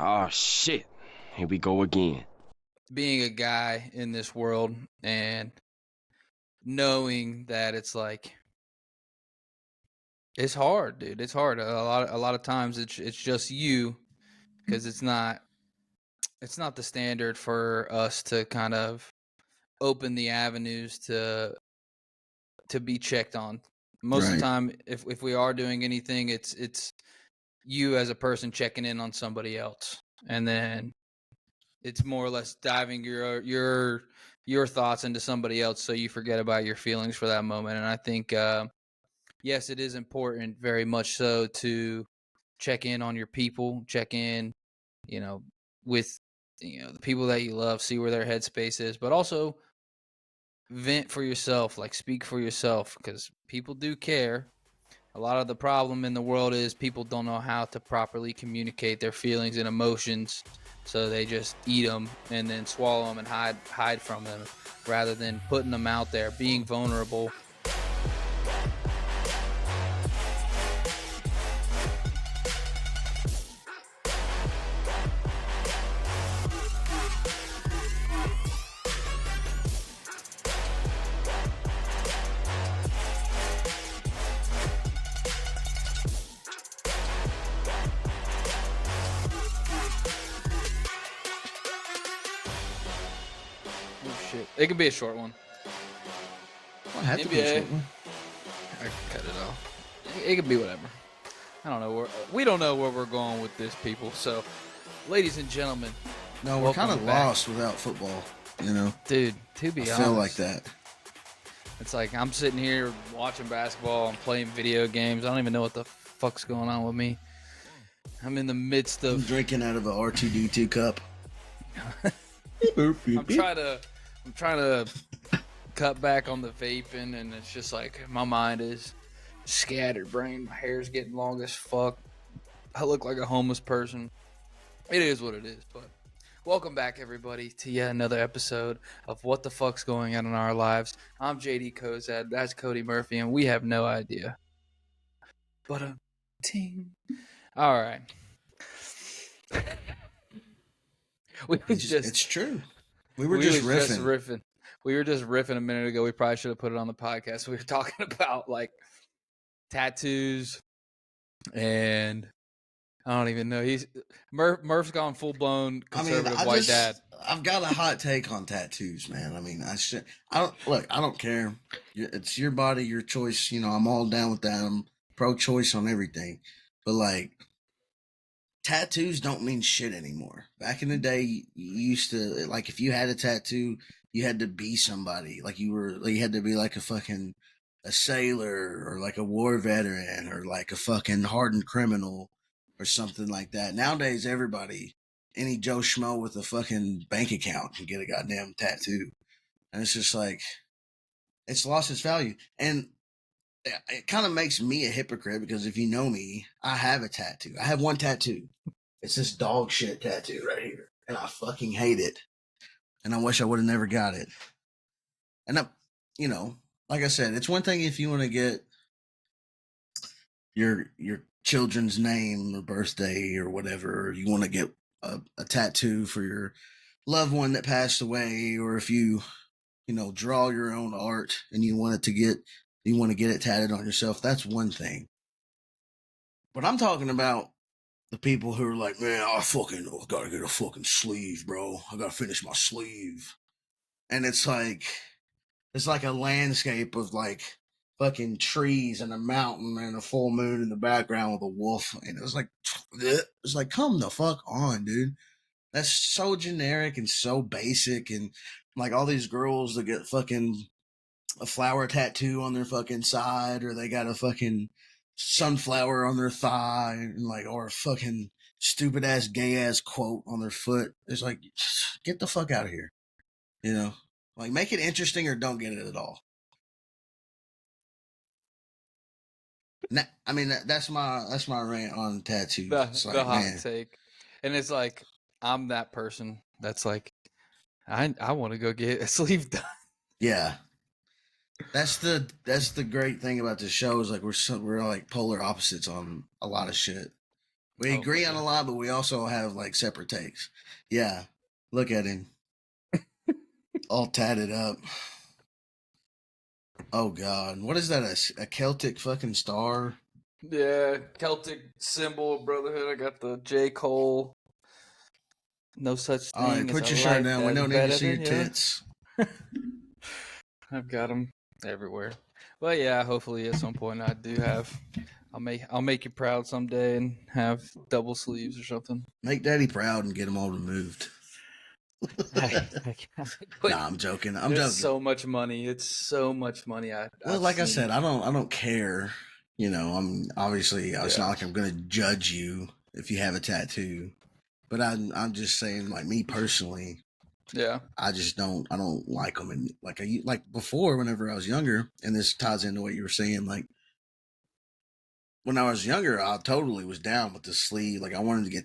Oh shit. Here we go again. Being a guy in this world and knowing that it's like it's hard, dude. It's hard. A lot of times it's just you because it's not the standard for us to kind of open the avenues to be checked on. Most of the time, if we are doing anything, it's you as a person checking in on somebody else, and then it's more or less diving your thoughts into somebody else, so you forget about your feelings for that moment. And I think yes, it is important, very much so, to check in on your people, check in, with the people that you love, see where their headspace is, but also vent for yourself, like speak for yourself, because people do care. A lot of the problem in the world is people don't know how to properly communicate their feelings and emotions, so they just eat them and then swallow them and hide from them, rather than putting them out there, being vulnerable. It could be a short one. Well, have to be a short one. I can cut it off. It could be whatever. I don't know we don't know where we're going with this, people. So, ladies and gentlemen, no, we're kind of lost without football. Dude. To be honest, I feel like that. It's like I'm sitting here watching basketball and playing video games. I don't even know what the fuck's going on with me. I'm in the midst of drinking out of a R2D2 cup. I'm trying to cut back on the vaping, and it's just like my mind is scattered brain. My hair's getting long as fuck. I look like a homeless person. It is what it is, but welcome back, everybody, to yet another episode of What the Fuck's Going On in Our Lives. I'm JD Kozad, that's Cody Murphy, and we have no idea. But ting. All right. It's true. We were just riffing. We were just riffing a minute ago. We probably should have put it on the podcast. We were talking about like tattoos, and I don't even know. Murph's gone full blown conservative white dad. I've got a hot take on tattoos, man. I mean, I don't care. It's your body, your choice. I'm all down with that. I'm pro-choice on everything, but like, tattoos don't mean shit anymore. Back in the day, you used to, like, if you had a tattoo, you had to be somebody. Like, you had to be like a sailor, or like a war veteran, or like a fucking hardened criminal or something like that. Nowadays, any Joe Schmo with a fucking bank account can get a goddamn tattoo. And it's just like, it's lost its value. And it kind of makes me a hypocrite, because if you know me, I have a tattoo. I have one tattoo. It's this dog shit tattoo right here. And I fucking hate it. And I wish I would have never got it. And like I said, it's one thing if you want to get your children's name or birthday or whatever, or you want to get a tattoo for your loved one that passed away, or if you draw your own art and you want to get it tatted on yourself, that's one thing. But I'm talking about the people who are like, man, I gotta get a fucking sleeve, bro. I gotta finish my sleeve. And it's like a landscape of like fucking trees and a mountain and a full moon in the background with a wolf. And it's like, come the fuck on, dude. That's so generic and so basic. And like all these girls that get fucking a flower tattoo on their fucking side, or they got a fucking sunflower on their thigh, and like, or a fucking stupid ass gay ass quote on their foot. It's like, get the fuck out of here. Like, make it interesting or don't get it at all. I mean, that's my rant on tattoos. The hot take. And it's like, I'm that person that's like, I want to go get a sleeve done. Yeah. That's the great thing about the show, is like we're like polar opposites on a lot of shit. We agree on okay. a lot, but we also have like separate takes. Yeah, look at him, all tatted up. Oh God, what is that? A Celtic fucking star? Yeah, Celtic symbol of brotherhood. I got the J. Cole. No such All right, thing as put a your shirt life down. We that's don't need to see better. your Yeah, tits. I've got them everywhere. But yeah, hopefully at some point I do have. I'll make you proud someday and have double sleeves or something. Make Daddy proud and get them all removed. Nah, I'm joking. I'm There's joking. so much money. It's so much money. Well, I've like I seen. said, I don't care. You know, I'm obviously it's Yeah. not like I'm gonna judge you if you have a tattoo, but I'm just saying, like me personally, Yeah. I don't like them. And like before, whenever I was younger, and this ties into what you were saying, like when I was younger, I totally was down with the sleeve. Like I wanted to get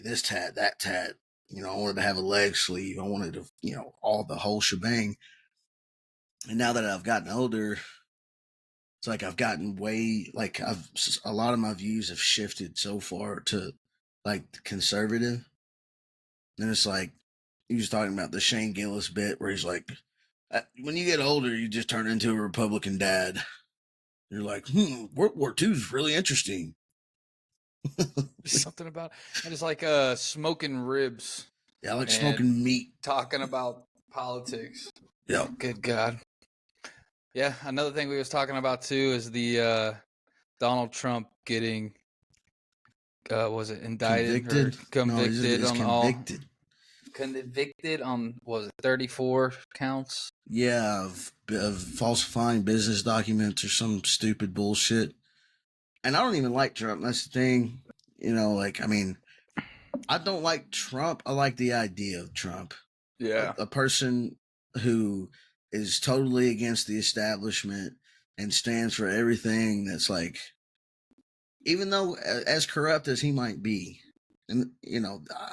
this tat, that tat. You know, I wanted to have a leg sleeve. I wanted to, all the whole shebang. And now that I've gotten older, it's like I've gotten a lot of my views have shifted so far to like conservative. And it's like he was talking about the Shane Gillis bit where he's like, when you get older, you just turn into a Republican dad. You're like, World War II is really interesting. There's something about I just like smoking ribs Yeah, I like and smoking meat. talking about politics. Yeah. Good God. Yeah, another thing we was talking about too is the Donald Trump getting was it indicted or Convicted? No, convicted he's on all convicted. convicted on what was it 34 counts? Yeah, of falsifying business documents or some stupid bullshit. And I don't even like Trump. That's the thing. I mean, I don't like Trump. I like the idea of Trump. Yeah. A person who is totally against the establishment and stands for everything that's like, even though as corrupt as he might be, and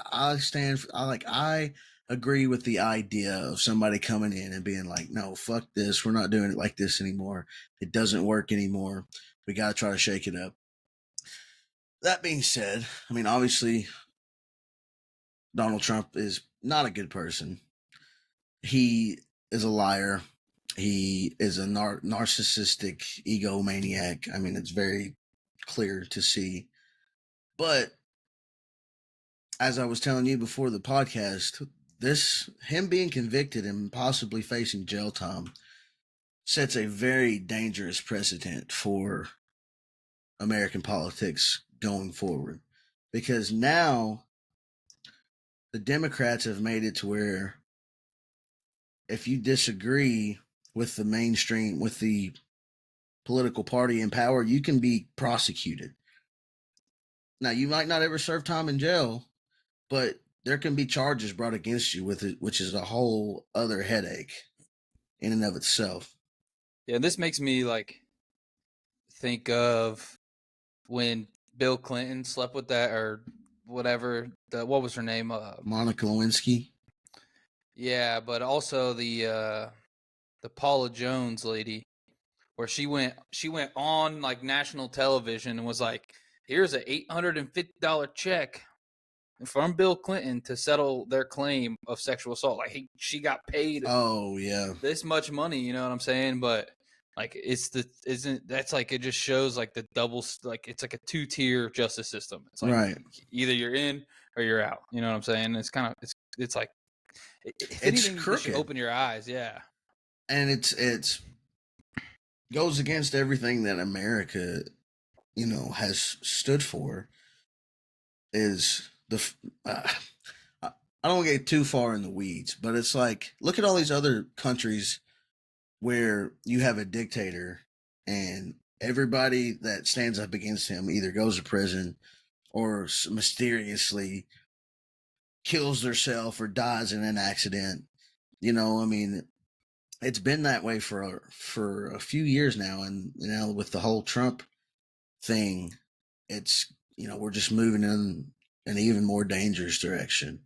I agree with the idea of somebody coming in and being like, no, fuck this, we're not doing it like this anymore, it doesn't work anymore, we got to try to shake it up. That being said, I mean, obviously Donald Trump is not a good person. He is a liar. He is a narcissistic egomaniac. I mean, it's very clear to see. But as I was telling you before the podcast, him being convicted and possibly facing jail time sets a very dangerous precedent for American politics going forward. Because now the Democrats have made it to where if you disagree with the mainstream, with the political party in power, you can be prosecuted. Now, you might not ever serve time in jail, but there can be charges brought against you with it, which is a whole other headache in and of itself. Yeah, this makes me like think of when Bill Clinton slept with that or whatever. What was her name? Monica Lewinsky. Yeah, but also the Paula Jones lady, where she went on like national television and was like, "Here's a $850 check from Bill Clinton to settle their claim of sexual assault." Like she got paid Oh yeah, this much money. You know what I'm saying? But like isn't that's like it just shows like the double like it's like a 2-tier justice system. It's like right. either you're in or you're out. You know what I'm saying? It's kind of it's like if It's anything, this should crooked, open your eyes. Yeah. and it's goes against everything that America, has stood for. Is I don't want to get too far in the weeds, but it's like look at all these other countries where you have a dictator and everybody that stands up against him either goes to prison or mysteriously kills themselves or dies in an accident. I mean, it's been that way for a few years now, and with the whole Trump thing, it's we're just moving in an even more dangerous direction.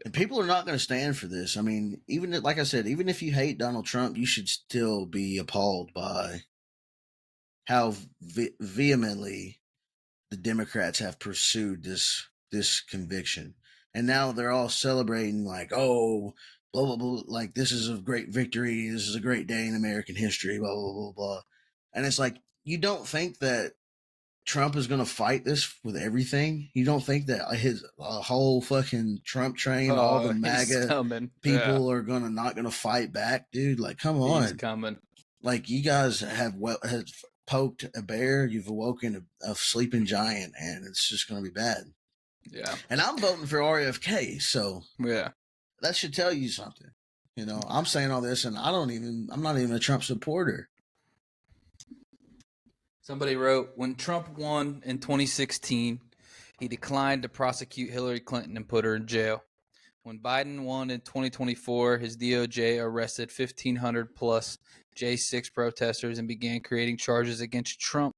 And people are not going to stand for this. I mean, even like I said, even if you hate Donald Trump, you should still be appalled by how vehemently the Democrats have pursued this conviction, and now they're all celebrating like, oh, blah blah blah, like this is a great victory, this is a great day in American history, blah blah blah blah. And it's like, you don't think that Trump is going to fight this with everything? You don't think that his whole fucking Trump train, all the He's MAGA coming. people are not going to fight back, dude? Like, come on. He's coming. Like, you guys have poked a bear, you've awoken a sleeping giant, and it's just going to be bad. Yeah. And I'm voting for RFK, so Yeah. that should tell you something. You know, I'm saying all this, and I'm not even a Trump supporter. Somebody wrote, when Trump won in 2016, he declined to prosecute Hillary Clinton and put her in jail. When Biden won in 2024, his DOJ arrested 1,500 plus J6 protesters and began creating charges against Trump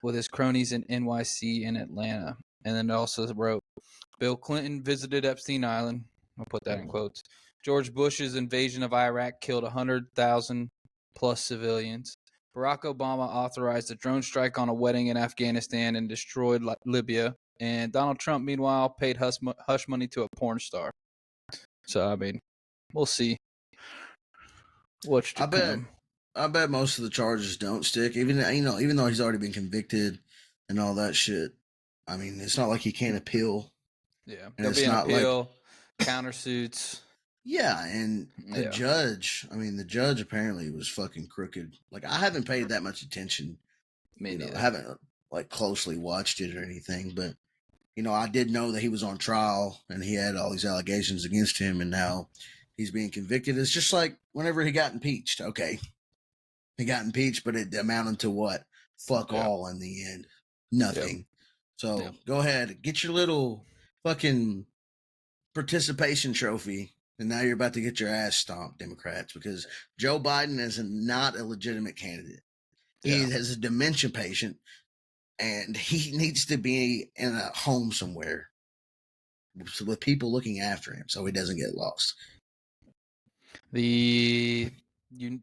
with his cronies in NYC and Atlanta. And then it also wrote, Bill Clinton visited Epstein Island. I'll put that in quotes. George Bush's invasion of Iraq killed 100,000 plus civilians. Barack Obama authorized a drone strike on a wedding in Afghanistan and destroyed Libya. And Donald Trump, meanwhile, paid hush money to a porn star. So, I mean, we'll see what's to come. I bet most of the charges don't stick. Even though he's already been convicted and all that shit. I mean, it's not like he can't appeal. Yeah, and there'll it's be an not appeal, countersuits. Yeah, and the judge. I mean, the judge apparently was fucking crooked. Like, I haven't paid that much attention. Me neither. I haven't like closely watched it or anything, but I did know that he was on trial and he had all these allegations against him, and now he's being convicted. It's just like whenever he got impeached. Okay, he got impeached, but it amounted to what? Fuck all in the end. Nothing. Yep. So go ahead, get your little fucking participation trophy, and now you're about to get your ass stomped, Democrats, because Joe Biden is not a legitimate candidate. He has a dementia patient, and he needs to be in a home somewhere with people looking after him so he doesn't get lost. The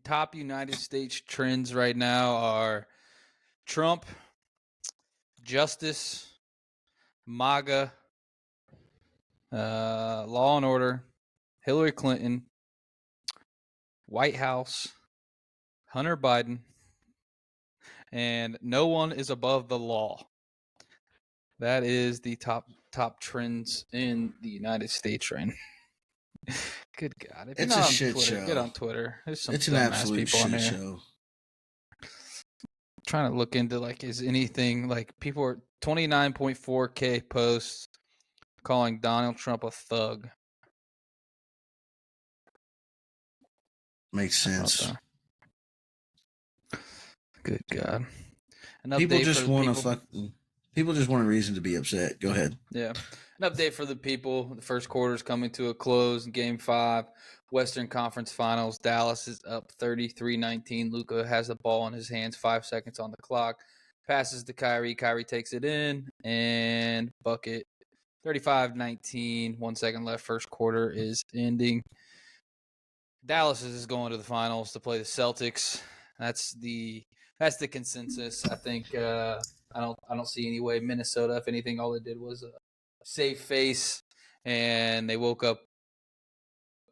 top United States trends right now are Trump, Justice, MAGA, Law and Order, Hillary Clinton, White House, Hunter Biden, and no one is above the law. That is the top trends in the United States right now. Good God. If it's you're not a on shit Twitter, show. Get on Twitter. There's some it's an dumbass absolute people on shit there. show. Trying to look into is anything people are 29.4K posts calling Donald Trump a thug. Makes sense. Good God. People just want a reason to be upset. Go ahead. Yeah. An update for the people. The first quarter is coming to a close. Game 5, Western Conference Finals. Dallas is up 33-19. Luka has the ball in his hands, 5 seconds on the clock. Passes to Kyrie. Kyrie takes it in and bucket. 35-19. 1 second left. First quarter is ending. Dallas is going to the finals to play the Celtics. That's the consensus. I think I don't see any way Minnesota. If anything, all they did was save face, and they woke up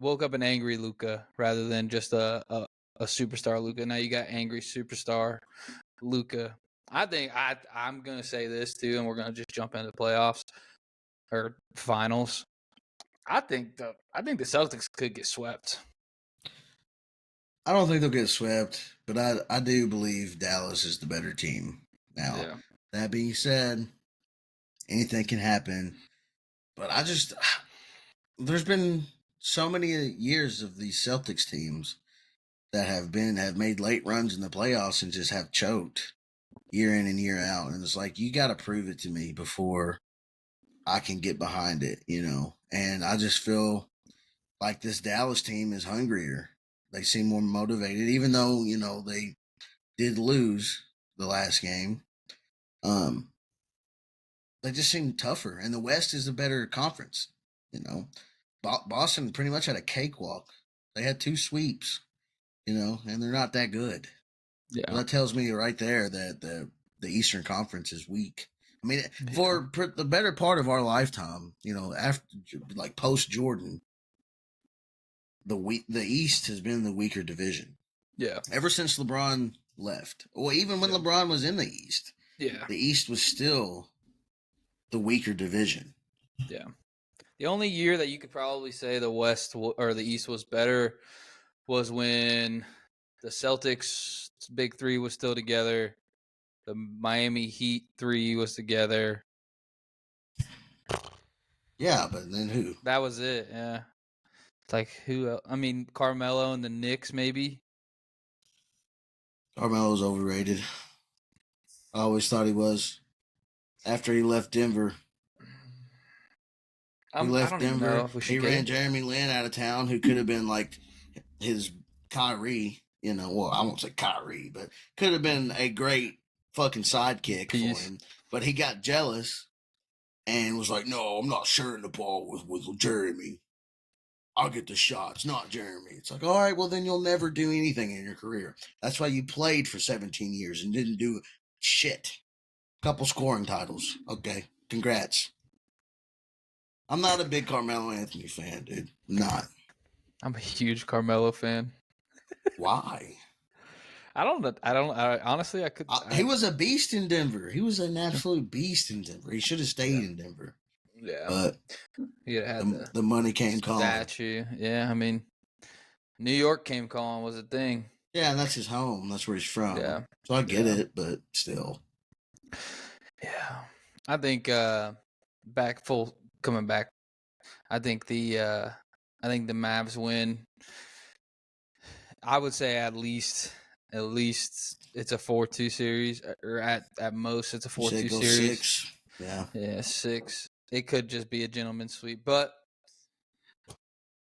an angry Luka rather than just a superstar Luka. Now you got angry superstar Luka. I think I'm gonna say this too, and we're gonna just jump into playoffs or finals. I think the Celtics could get swept. I don't think they'll get swept, but I do believe Dallas is the better team. Now, that being said, anything can happen. But there's been so many years of these Celtics teams that have made late runs in the playoffs and just have choked year in and year out. And it's like, you got to prove it to me before I can get behind it, And I just feel like this Dallas team is hungrier. They seem more motivated, even though, they did lose the last game. They just seem tougher. And the West is a better conference, Boston pretty much had a cakewalk. They had 2 sweeps, and they're not that good. Yeah. Well, that tells me right there that the Eastern Conference is weak. I mean, for the better part of our lifetime, after like post Jordan, the East has been the weaker division. Yeah. Ever since LeBron left, or even when LeBron was in the East, Yeah. the East was still the weaker division. Yeah. The only year that you could probably say the West or the East was better was when the Celtics big three was still together. The Miami Heat three was together. Yeah, but then who? That was it. Yeah. It's like who else? I mean, Carmelo and the Knicks, maybe. Carmelo's overrated. I always thought he was. After he left Denver, I don't even know if we should He get ran into Jeremy Lin out of town, who could have been like his Kyrie. Well, I won't say Kyrie, but could have been a great fucking sidekick for him. But he got jealous and was like, "No, I'm not sharing the ball with Jeremy. I'll get the shots, not Jeremy." It's like, all right, well, then you'll never do anything in your career. That's why you played for 17 years and didn't do shit. Couple scoring titles. Okay, congrats. I'm not a big Carmelo Anthony fan, dude. I'm not. I'm a huge Carmelo fan. Why? Honestly, I could. He was a beast in Denver. He was an absolute beast in Denver. He should have stayed in Denver. Yeah. But he had the money came calling. Statue. Yeah, I mean, New York came calling was a thing. Yeah, and that's his home. That's where he's from. Yeah. So I get it, but still. Yeah. I think coming back. I think the Mavs win. I would say at least it's a 4-2 series, or at most it's a 4-2 series. 6. Yeah, 6. It could just be a gentleman's sweep, but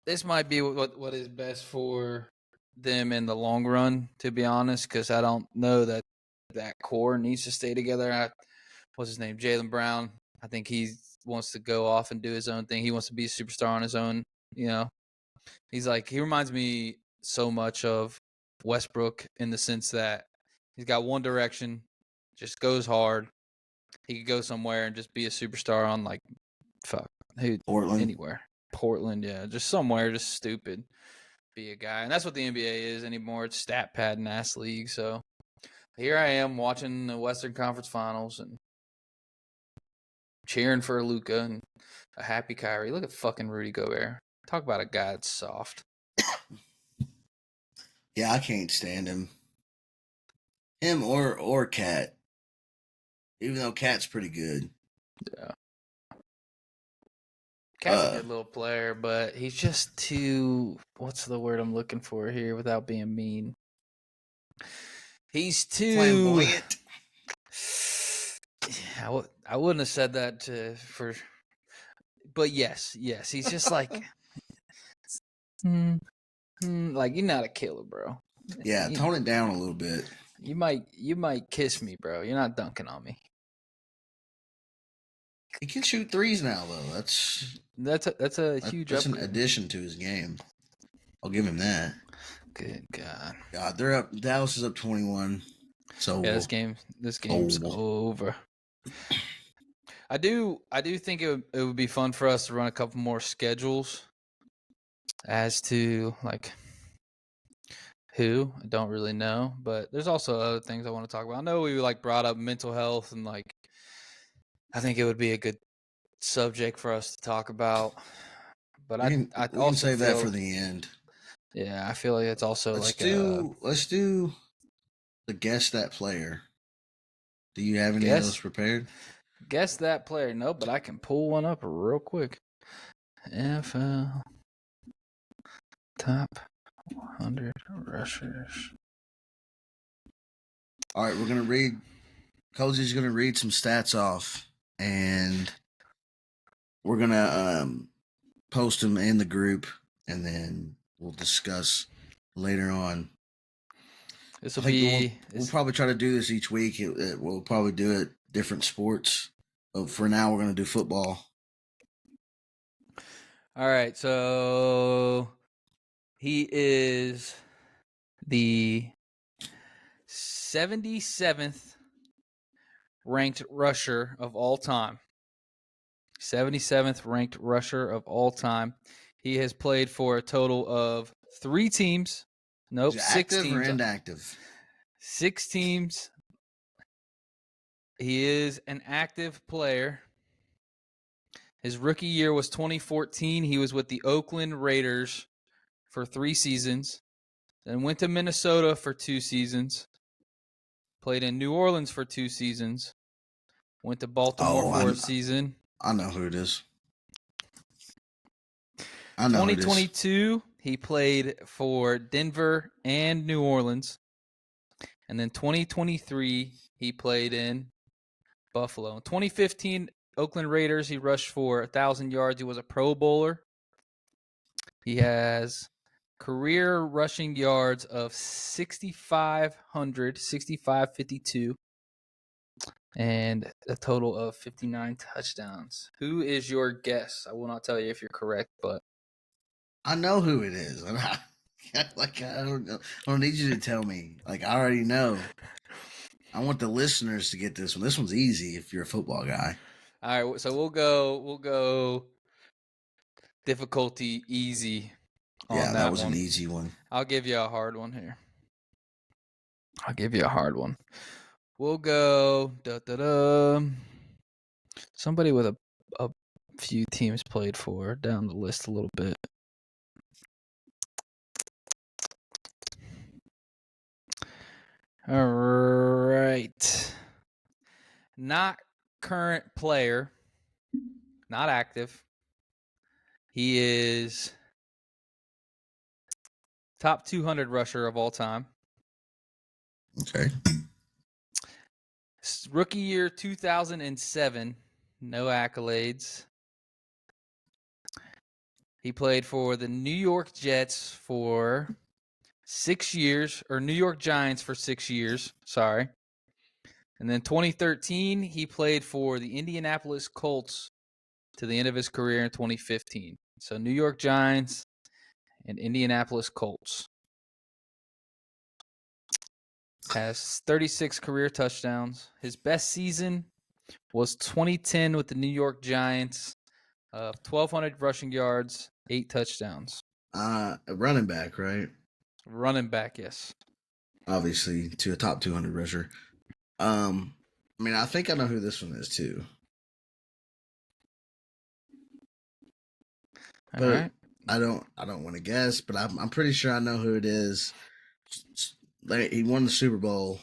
this might be what is best for them in the long run, to be honest, because I don't know that core needs to stay together. What's his name? Jaylen Brown. I think he wants to go off and do his own thing. He wants to be a superstar on his own. He reminds me so much of Westbrook in the sense that he's got one direction, just goes hard. He could go somewhere and just be a superstar on Portland. Anywhere. Portland, yeah, just somewhere, just stupid. Be a guy, and that's what the NBA is anymore. It's stat pad and ass league. So here I am watching the Western Conference Finals and cheering for Luka and a happy Kyrie. Look at fucking Rudy Gobert. Talk about a guy that's soft. Yeah, I can't stand him. Him or Cat. Even though Cat's pretty good. Yeah. Cat's a good little player, but he's just too. What's the word I'm looking for here without being mean? He's too flamboyant. Yeah, I wouldn't have said that but yes, he's just like, like you're not a killer, bro. Yeah, tone it down a little bit. You might kiss me, bro. You're not dunking on me. He can shoot threes now, though. That's a huge. That's an addition to his game. I'll give him that. Good God. God, they're up. Dallas is up 21. So yeah, this game's over. I do think it would be fun for us to run a couple more schedules as to like who. I don't really know, but there's also other things I want to talk about. I know we brought up mental health and I think it would be a good subject for us to talk about. But I also can save that for the end. Yeah, I feel like it's also let's do the guess that player. Do you have any of those prepared? Guess that player. No, but I can pull one up real quick. NFL top 100 rushers. All right, we're gonna read. Cozy's gonna read some stats off, and we're gonna post them in the group, and then we'll discuss later on. This will be. We'll probably try to do this each week. We'll probably do it different sports. But for now, we're gonna do football. All right, so he is the 77th ranked rusher of all time. 77th ranked rusher of all time. He has played for a total of 3 teams. Nope, Is it 6 active or teams. inactive? 6 teams. He is an active player. His rookie year was 2014. He was with the Oakland Raiders for 3 seasons. Then went to Minnesota for 2 seasons. Played in New Orleans for 2 seasons. Went to Baltimore for a season. I know who it is. I know who it is. 2022, he played for Denver and New Orleans. And then 2023, he played in Buffalo. In 2015, Oakland Raiders, he rushed for 1,000 yards. He was a Pro Bowler. He has career rushing yards of 6,500, 6,552, and a total of 59 touchdowns. Who is your guess? I will not tell you if you're correct, but I know who it is. I don't know. I don't need you to tell me. Like, I already know. I want the listeners to get this one. This one's easy if you're a football guy. all right, so we'll go difficulty easy on Yeah, that was one. an easy one. I'll give you a hard one here. We'll go somebody with a few teams played for, down the list a little bit. All right. Not current player, not active. He is top 200 rusher of all time. Okay. Rookie year 2007, no accolades. He played for the New York Jets for 6 years, or New York Giants for 6 years, sorry. And then 2013, he played for the Indianapolis Colts to the end of his career in 2015. So New York Giants and Indianapolis Colts. Has 36 career touchdowns. His best season was 2010 with the New York Giants. 1,200 rushing yards, 8 touchdowns. A running back, right? Running back, yes. Obviously, to a top 200 rusher. I mean, I think I know who this one is too. All right. I don't want to guess, but I'm pretty sure I know who it is. He won the Super Bowl.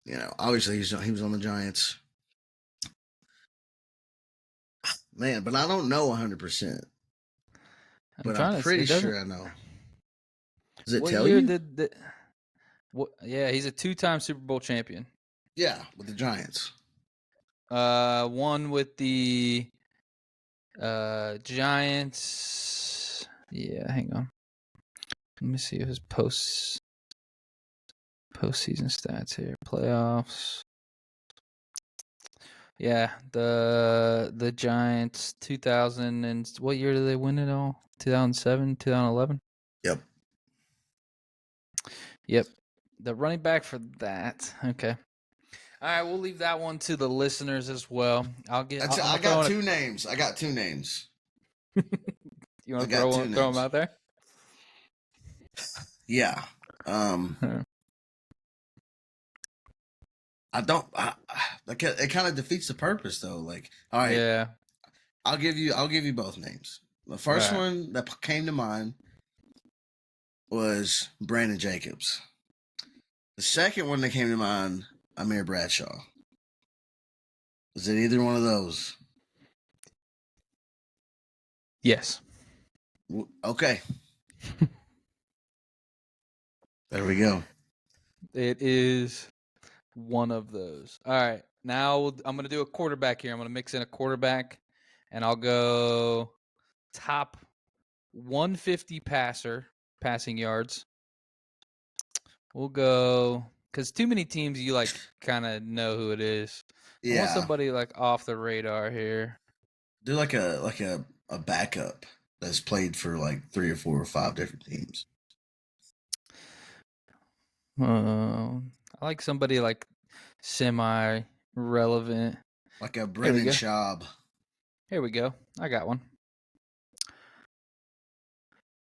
You know, obviously he was on the Giants. Man, but I don't know 100%. But I'm pretty sure I know. Does it tell you? Yeah, he's a 2-time Super Bowl champion. Yeah, with the Giants. One with the Giants. Yeah, hang on. Let me see his postseason stats here. Playoffs. Yeah, the Giants 2000 and what year did they win it all? 2007, 2011? Yep. The running back for that. Okay. All right, we'll leave that one to the listeners as well. I got 2 names. I got 2 names. You want to throw them out there? Yeah. I don't. It kind of defeats the purpose, though. Like, all right. Yeah. I'll give you both names. The first one that came to mind was Brandon Jacobs. The second one that came to mind, Amir Bradshaw. Was it either one of those? Yes. Okay. There we go. It is one of those. All right. Now I'm going to do a quarterback here. I'm going to mix in a quarterback, and I'll go top 150 passing yards. We'll go, because too many teams you like kind of know who it is. Yeah. I want somebody like off the radar here. Do like a backup that's played for like 3 or 4 or 5 different teams. I'll I like somebody like semi-relevant. Like a Brennan go. Schaub. Here we go. I got one.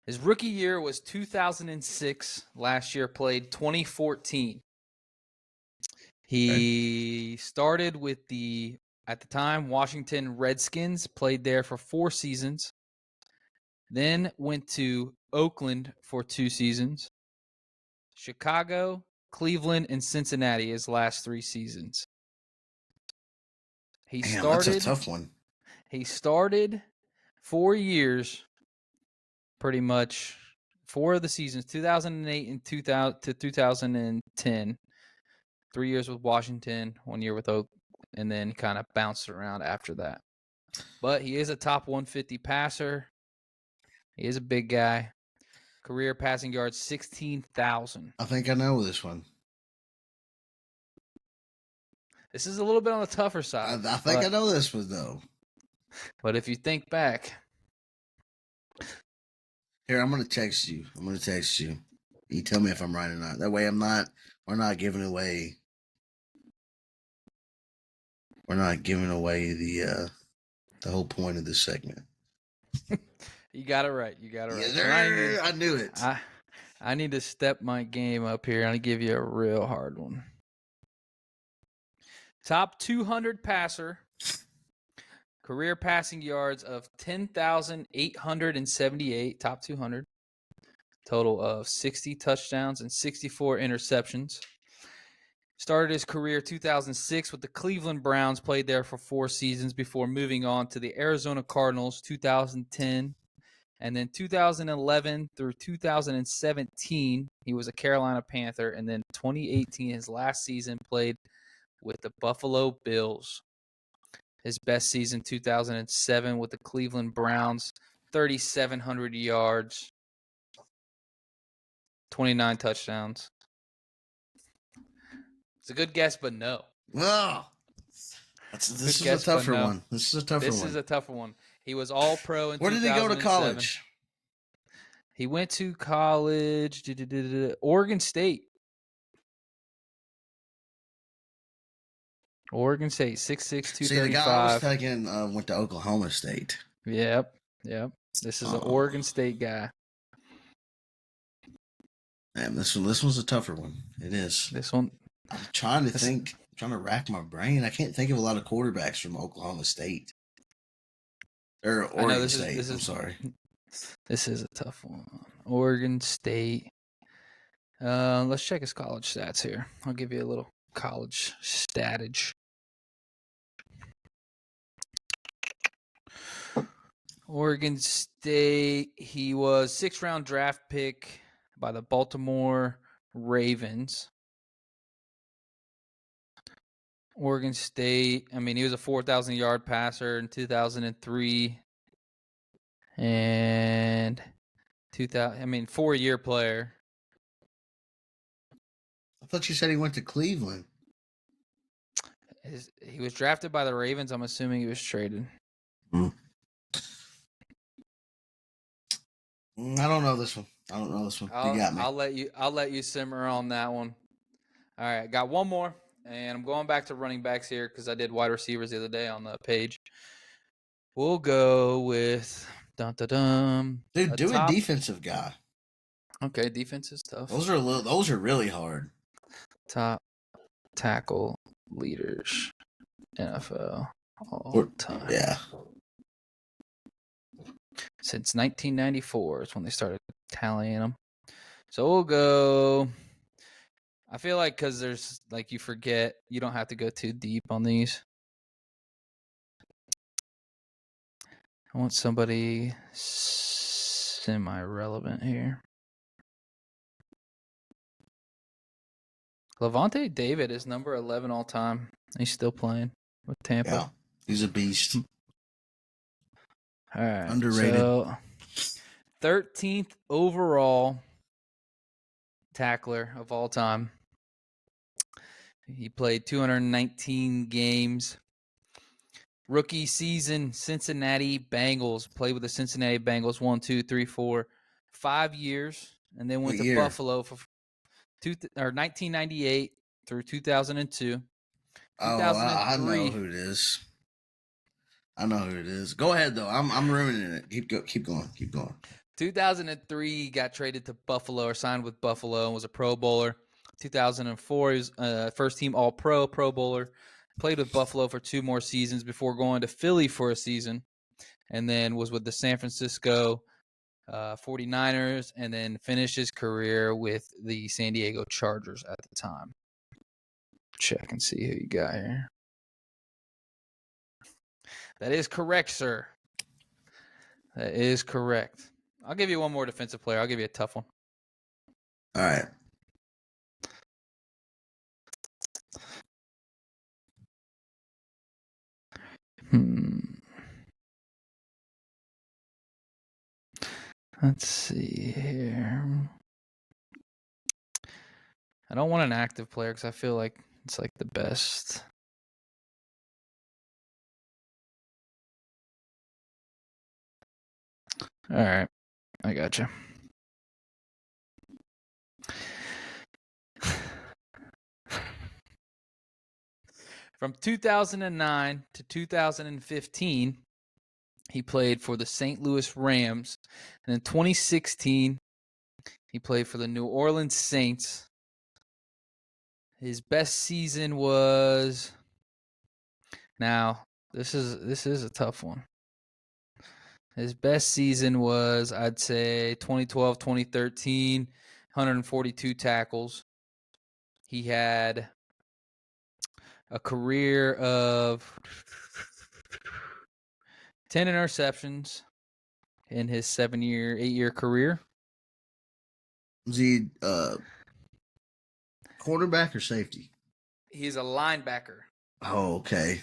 His rookie year was 2006. Last year played 2014. He started with at the time, Washington Redskins, played there for 4 seasons. Then went to Oakland for 2 seasons. Chicago, Cleveland, and Cincinnati his last 3 seasons. Damn, that's a tough one. He started 4 years, pretty much 4 of the seasons, 2008 and 2000 to 2010. 3 years with Washington, 1 year with Oak, and then kind of bounced around after that. But he is a top 150 passer. He is a big guy. Career passing yards, 16,000. I think I know this one. This is a little bit on the tougher side. I think I know this one, though. But if you think back. Here, I'm going to text you. You tell me if I'm right or not. That way we're not giving away the whole point of this segment. You got it right. Yes, sir. I knew it. I need to step my game up here and give you a real hard one. Top 200 passer. Career passing yards of 10,878. Top 200. Total of 60 touchdowns and 64 interceptions. Started his career 2006 with the Cleveland Browns. Played there for 4 seasons before moving on to the Arizona Cardinals 2010. And then 2011 through 2017, he was a Carolina Panther. And then 2018, his last season, played with the Buffalo Bills. His best season, 2007, with the Cleveland Browns, 3,700 yards, 29 touchdowns. It's a good guess, but no. Oh, this is a tougher one. This is a tougher one. He was all-pro in 2007. Where did he go to college? He went to college, Oregon State. Oregon State, 6'6", 235. See, the guy I was taking went to Oklahoma State. Yep. This is an Oregon State guy. Man, this one's a tougher one. It is. This one. I'm trying to think. I'm trying to rack my brain. I can't think of a lot of quarterbacks from Oklahoma State. Or Oregon State. I'm sorry. This is a tough one. Oregon State. Let's check his college stats here. I'll give you a little college statage. Oregon State. He was 6th-round draft pick by the Baltimore Ravens. Oregon State. I mean, he was a 4,000-yard passer in 2003. And 4-year player. I thought you said he went to Cleveland. He was drafted by the Ravens. I'm assuming he was traded. I don't know this one. You got me. I'll let you simmer on that one. All right, got one more, and I'm going back to running backs here because I did wide receivers the other day on the page. We'll go with Dude, do a defensive guy. Okay, defense is tough. Those are really hard. Top tackle leaders, NFL all time. Yeah. Since 1994 is when they started tallying them. So we'll go. I feel like because there's you forget, you don't have to go too deep on these. I want somebody semi-relevant here. Levante David is number 11 all time. He's still playing with Tampa. Yeah, he's a beast. All right. Underrated. So 13th overall tackler of all time. He played 219 games. Rookie season, Cincinnati Bengals. Played with the Cincinnati Bengals 5 years. And then went to Buffalo for 1998 through 2002. Oh, I know 2003. who it is. I know who it is. Go ahead though. I'm ruining it. Keep going. 2003, he got traded to Buffalo or signed with Buffalo and was a Pro Bowler. 2004, he was first team All-Pro, Pro Bowler. Played with Buffalo for 2 more seasons before going to Philly for a season, and then was with the San Francisco 49ers, and then finished his career with the San Diego Chargers at the time. Check and see who you got here. That is correct, sir. That is correct. I'll give you one more defensive player. I'll give you a tough one. All right. Let's see here. I don't want an active player because I feel like it's like the best. All right. I gotcha. From 2009 to 2015, he played for the St. Louis Rams. And in 2016, he played for the New Orleans Saints. His best season was... Now, this is a tough one. His best season was, I'd say, 2012, 2013, 142 tackles. He had a career of 10 interceptions in his 8-year career. Was he quarterback or safety? He's a linebacker. Oh, okay.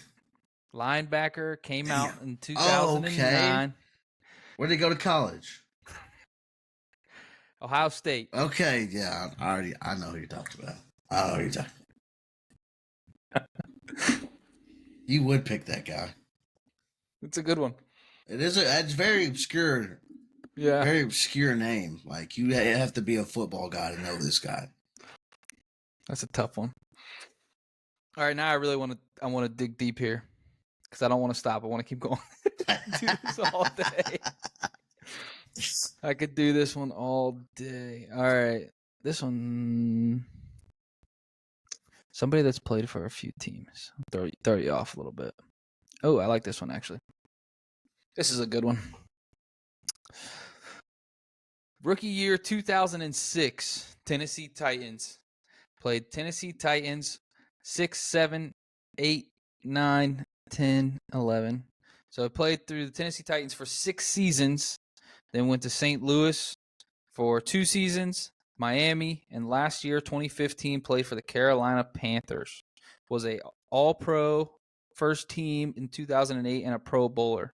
Linebacker, came out in 2009. Oh, okay. Where'd he go to college? Ohio State. Okay, yeah. I know who you're talking about. I know who you're talking about. You would pick that guy. It's a good one. It's very obscure. Yeah. Very obscure name. Like, you have to be a football guy to know this guy. That's a tough one. All right, now I really want to dig deep here because I don't want to stop. I want to keep going. Do this all day. I could do this one all day. All right, this one. Somebody that's played for a few teams. Throw you off a little bit. Oh, I like this one actually. This is a good one. Rookie year 2006, Tennessee Titans. Played Tennessee Titans 6, 7, 8, 9, 10, 11. So I played through the Tennessee Titans for 6 seasons, then went to St. Louis for 2 seasons, Miami, and last year, 2015, played for the Carolina Panthers. Was a All-Pro, first team in 2008, and a Pro Bowler.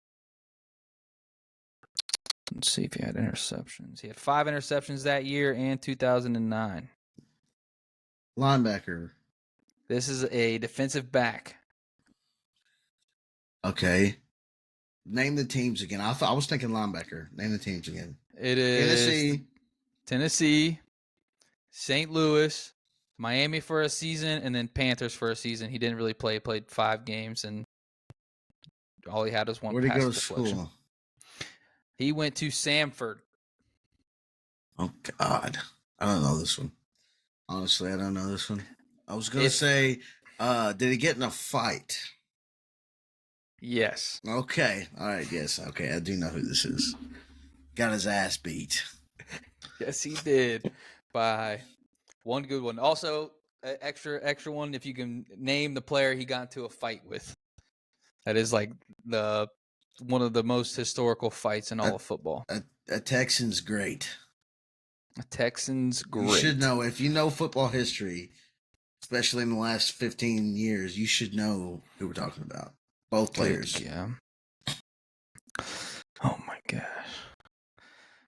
Let's see if he had interceptions. He had 5 interceptions that year and 2009. Linebacker. This is a defensive back. Okay. Name the teams again. I was thinking linebacker. Name the teams again. It is Tennessee, St. Louis, Miami for a season, and then Panthers for a season. He didn't really play. He played 5 games, and all he had was one pass deflection. Where'd he go to school? He went to Samford. Oh, God. I don't know this one. Honestly, I don't know this one. I was going to say, did he get in a fight? Yes. Okay. All right. Yes. Okay. I do know who this is. Got his ass beat. Yes, he did. By one good one. Also, extra one, if you can name the player he got into a fight with. That is like one of the most historical fights in all of football. A Texan's great. A Texan's great. You should know, if you know football history, especially in the last 15 years, you should know who we're talking about. Both players. Yeah. Oh my gosh.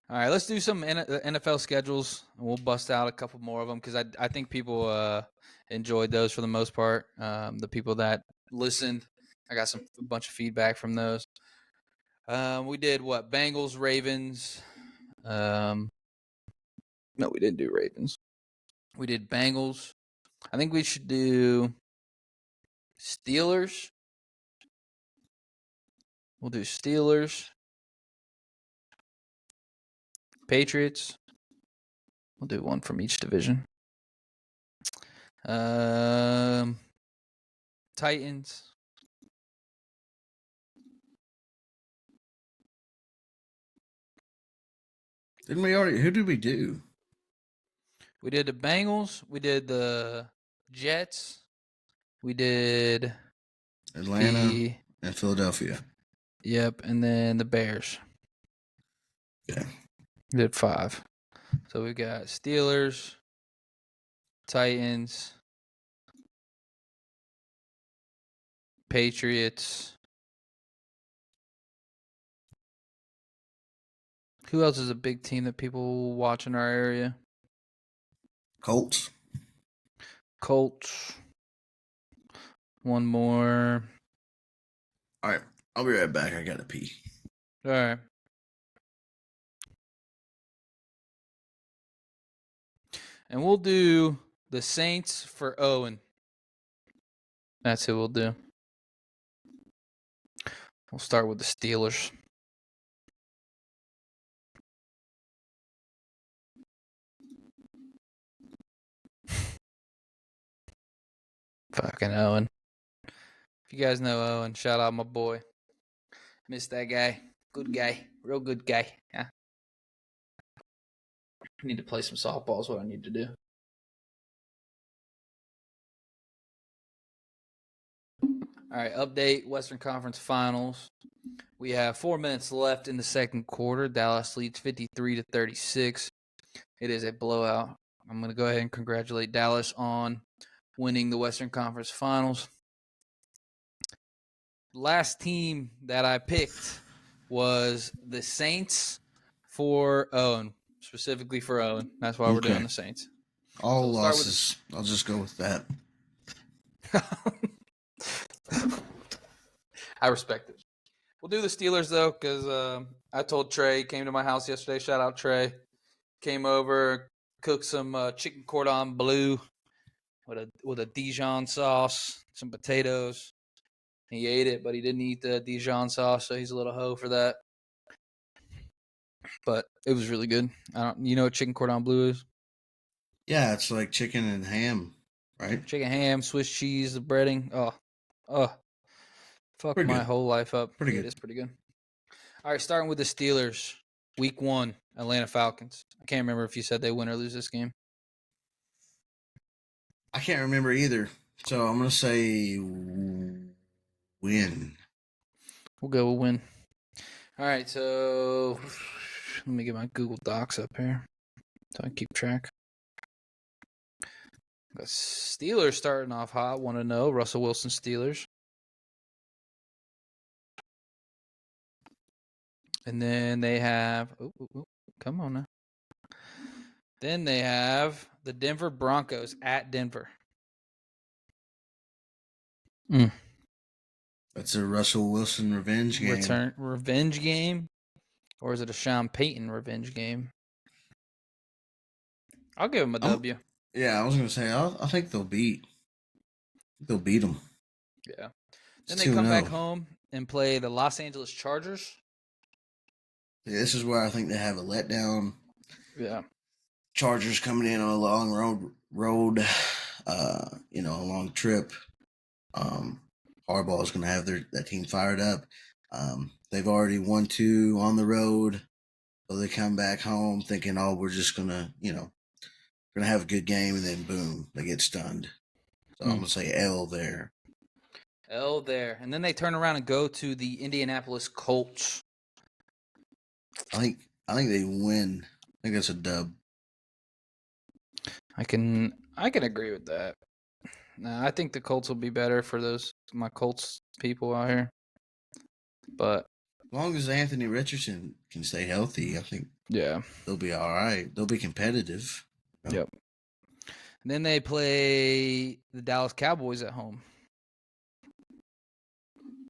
All right, let's do some NFL schedules, and we'll bust out a couple more of them because I think people enjoyed those for the most part. The people that listened, I got a bunch of feedback from those. We did what? Bengals, Ravens. No, we didn't do Ravens. We did Bengals, I think we should do Steelers. We'll do Steelers. Patriots. We'll do one from each division. Titans. Didn't we already? Who did we do? We did the Bengals. We did the Jets. We did Atlanta and Philadelphia. Yep, and then the Bears. Yeah. We did 5. So we got Steelers, Titans, Patriots. Who else is a big team that people watch in our area? Colts. Colts. One more. All right. I'll be right back. I got to pee. All right. And we'll do the Saints for Owen. That's who we'll do. We'll start with the Steelers. Fucking Owen. If you guys know Owen, shout out my boy. Miss that guy. Good guy. Real good guy. Yeah. I need to play some softball is what I need to do. All right, update Western Conference Finals. We have 4 minutes left in the second quarter. Dallas leads 53-36. It is a blowout. I'm going to go ahead and congratulate Dallas on winning the Western Conference Finals. Last team that I picked was the Saints for Owen, specifically for Owen. That's why we're doing the Saints. All losses. I'll just go with that. I respect it. We'll do the Steelers, though, because I told Trey, came to my house yesterday. Shout out, Trey. Came over, cooked some chicken cordon bleu with a Dijon sauce, some potatoes. He ate it, but he didn't eat the Dijon sauce, so he's a little hoe for that. But it was really good. You know what chicken cordon bleu is? Yeah, it's like chicken and ham, right? Chicken ham, Swiss cheese, the breading. Oh. Fuck Pretty my good. whole life up. Pretty good. It is pretty good. All right, starting with the Steelers. Week 1, Atlanta Falcons. I can't remember if you said they win or lose this game. I can't remember either. So I'm going to say win. We'll go with win. All right, so let me get my Google Docs up here so I can keep track. The Steelers starting off hot, 1-0. Russell Wilson Steelers. And then they have... come on now. Then they have the Denver Broncos at Denver. That's a Russell Wilson revenge game. Revenge game? Or is it a Sean Payton revenge game? I'll give him a W. Yeah, I was going to say, I think they'll beat them. Yeah. Then they come back home and play the Los Angeles Chargers. Yeah, this is where I think they have a letdown. Yeah. Chargers coming in on a long road, a long trip. Harbaugh is going to have that team fired up. They've already won 2 on the road, so they come back home thinking, "Oh, we're just gonna, gonna have a good game," and then boom, they get stunned. So I'm gonna say L there. L there, and then they turn around and go to the Indianapolis Colts. I think they win. I think that's a dub. I can agree with that. Nah, I think the Colts will be better for my Colts people out here. But as long as Anthony Richardson can stay healthy, I think they'll be all right. They'll be competitive. Yep. And then they play the Dallas Cowboys at home.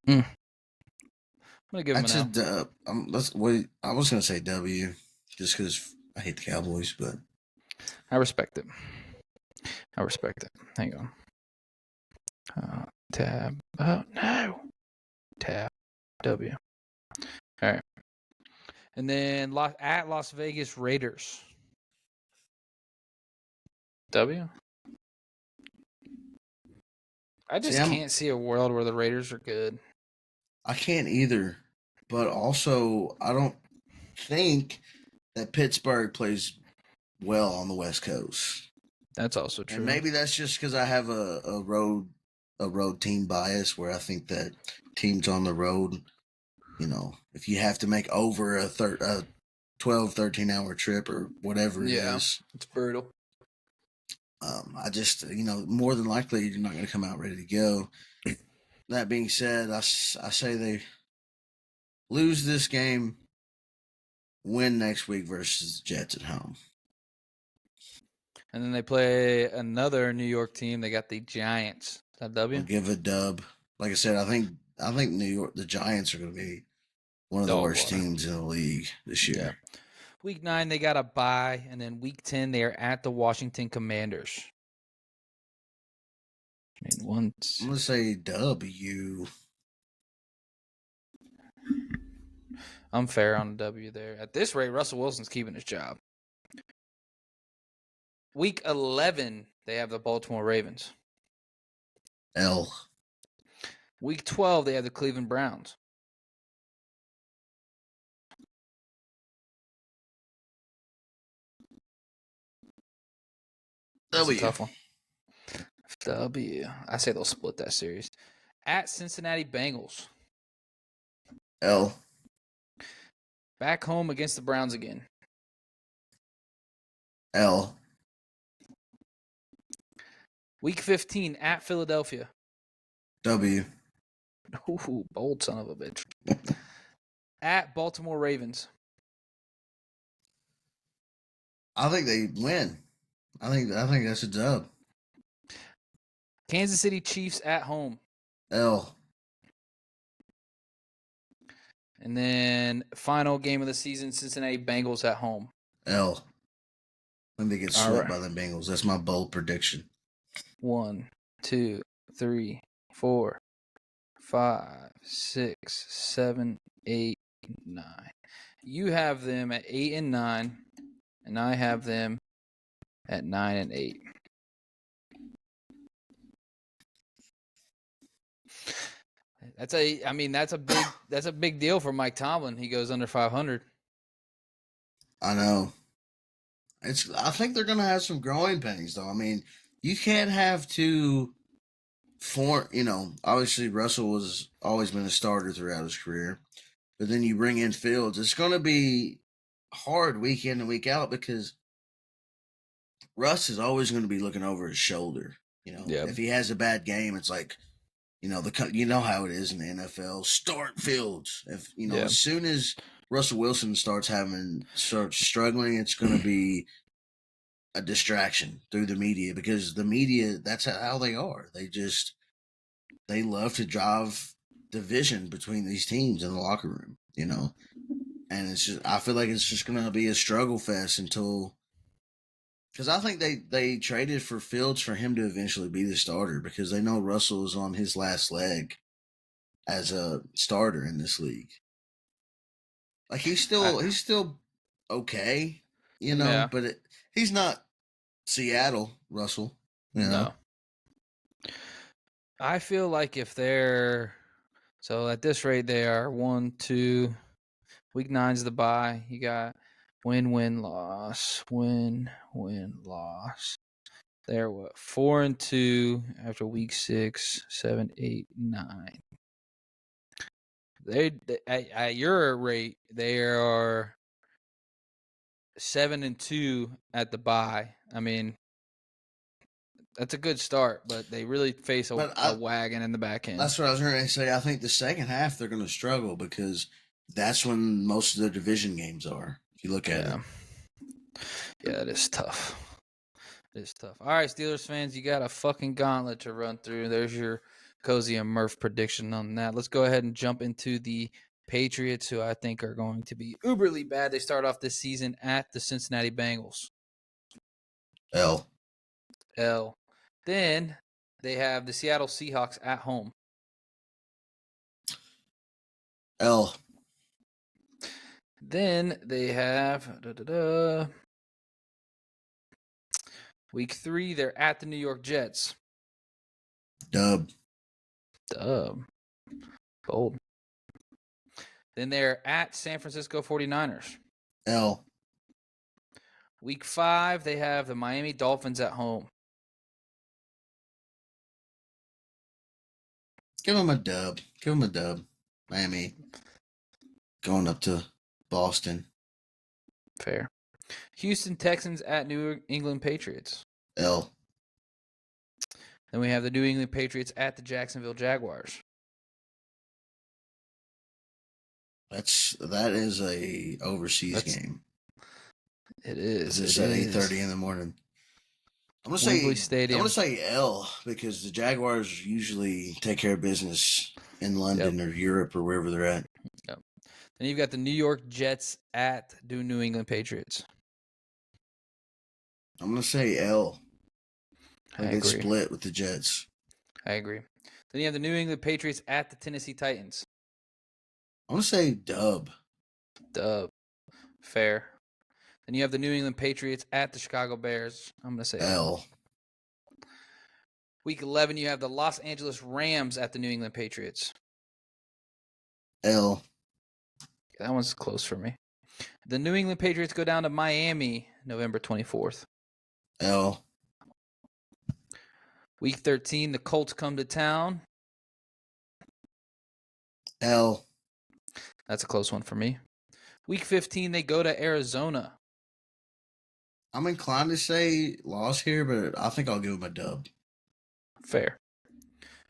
I'm gonna give them an L. I was gonna say W, just because I hate the Cowboys, but I respect it. I respect it. Hang on. Tab. Oh, no. Tab. W. All right. And then at Las Vegas Raiders. W. I just can't see a world where the Raiders are good. I can't either. But also, I don't think that Pittsburgh plays well on the West Coast. That's also true. And maybe that's just because I have a road team bias where I think that teams on the road, if you have to make over a 12, 13-hour trip or whatever it is. It's brutal. I just, more than likely you're not going to come out ready to go. That being said, I say they lose this game, win next week versus the Jets at home. And then they play another New York team. They got the Giants. Is that W? I'll give a dub. Like I said, I think New York, the Giants are going to be one of the worst teams in the league this year. Yeah. Week 9, they got a bye, and then Week 10, they are at the Washington Commanders. I'm going to say W. I'm fair on W there. At this rate, Russell Wilson's keeping his job. Week 11, they have the Baltimore Ravens. L. Week 12, they have the Cleveland Browns. W. That's a tough one. W. I say they'll split that series. At Cincinnati Bengals. L. Back home against the Browns again. L. Week 15 at Philadelphia. W. Ooh, bold son of a bitch. At Baltimore Ravens. I think they win. I think that's a dub. Kansas City Chiefs at home. L. And then final game of the season, Cincinnati Bengals at home. L. I think they get swept by the Bengals. That's my bold prediction. 1, 2, 3, 4, 5, 6, 7, 8, 9. You have them at 8 and 9, and I have them at 9 and 8. That's a big deal for Mike Tomlin. He goes under 500. I know. I think they're gonna have some growing pains though. I mean, you can't have two obviously Russell was always been a starter throughout his career. But then you bring in Fields. It's gonna be hard week in and week out because Russ is always going to be looking over his shoulder. If he has a bad game, it's like, you know how it is in the NFL. Start Fields. As soon as Russell Wilson starts struggling, it's going to be a distraction through the media because the media, that's how they are. They love to drive division between these teams in the locker room, and I feel like it's just going to be a struggle fest until, because I think they traded for Fields for him to eventually be the starter because they know Russell is on his last leg as a starter in this league. Like he's still okay, but he's not Seattle Russell. No. I feel like if they're so at this rate they are 1, 2. Week 9's the bye. You got win, loss, win, loss. They're 4 and 2 after week 6, 7, 8, 9. They at your rate, they are 7 and 2 at the bye. I mean, that's a good start, but they really face a wagon in the back end. That's what I was going to say. I think the second half they're going to struggle because that's when most of the division games are. If you look at it. Yeah, it is tough. It is tough. All right, Steelers fans, you got a fucking gauntlet to run through. There's your Cozy and Murph prediction on that. Let's go ahead and jump into the Patriots, who I think are going to be uberly bad. They start off this season at the Cincinnati Bengals. L. Then they have the Seattle Seahawks at home. L. Then they have week 3. They're at the New York Jets. Dub. Bold. Then they're at San Francisco 49ers. L. Week 5, they have the Miami Dolphins at home. Give them a dub. Give them a dub. Miami going up to Boston. Fair. Houston Texans at New England Patriots. L. Then we have the New England Patriots at the Jacksonville Jaguars. That is a overseas game. It is. It's It at is. 8:30 in the morning. I'm gonna Wembley say Stadium. I'm gonna say L because the Jaguars usually take care of business in London or Europe or wherever they're at. Yep. Then you've got the New York Jets at the New England Patriots. I'm gonna say L. I They agree. split with the Jets. I agree. Then you have the New England Patriots at the Tennessee Titans. I'm gonna say dub. Dub. Fair. Then you have the New England Patriots at the Chicago Bears. I'm going to say L. L. Week 11, you have the Los Angeles Rams at the New England Patriots. L. That one's close for me. The New England Patriots go down to Miami November 24th. L. Week 13, the Colts come to town. L. That's a close one for me. Week 15, they go to Arizona. I'm inclined to say loss here, but I think I'll give them a dub. Fair.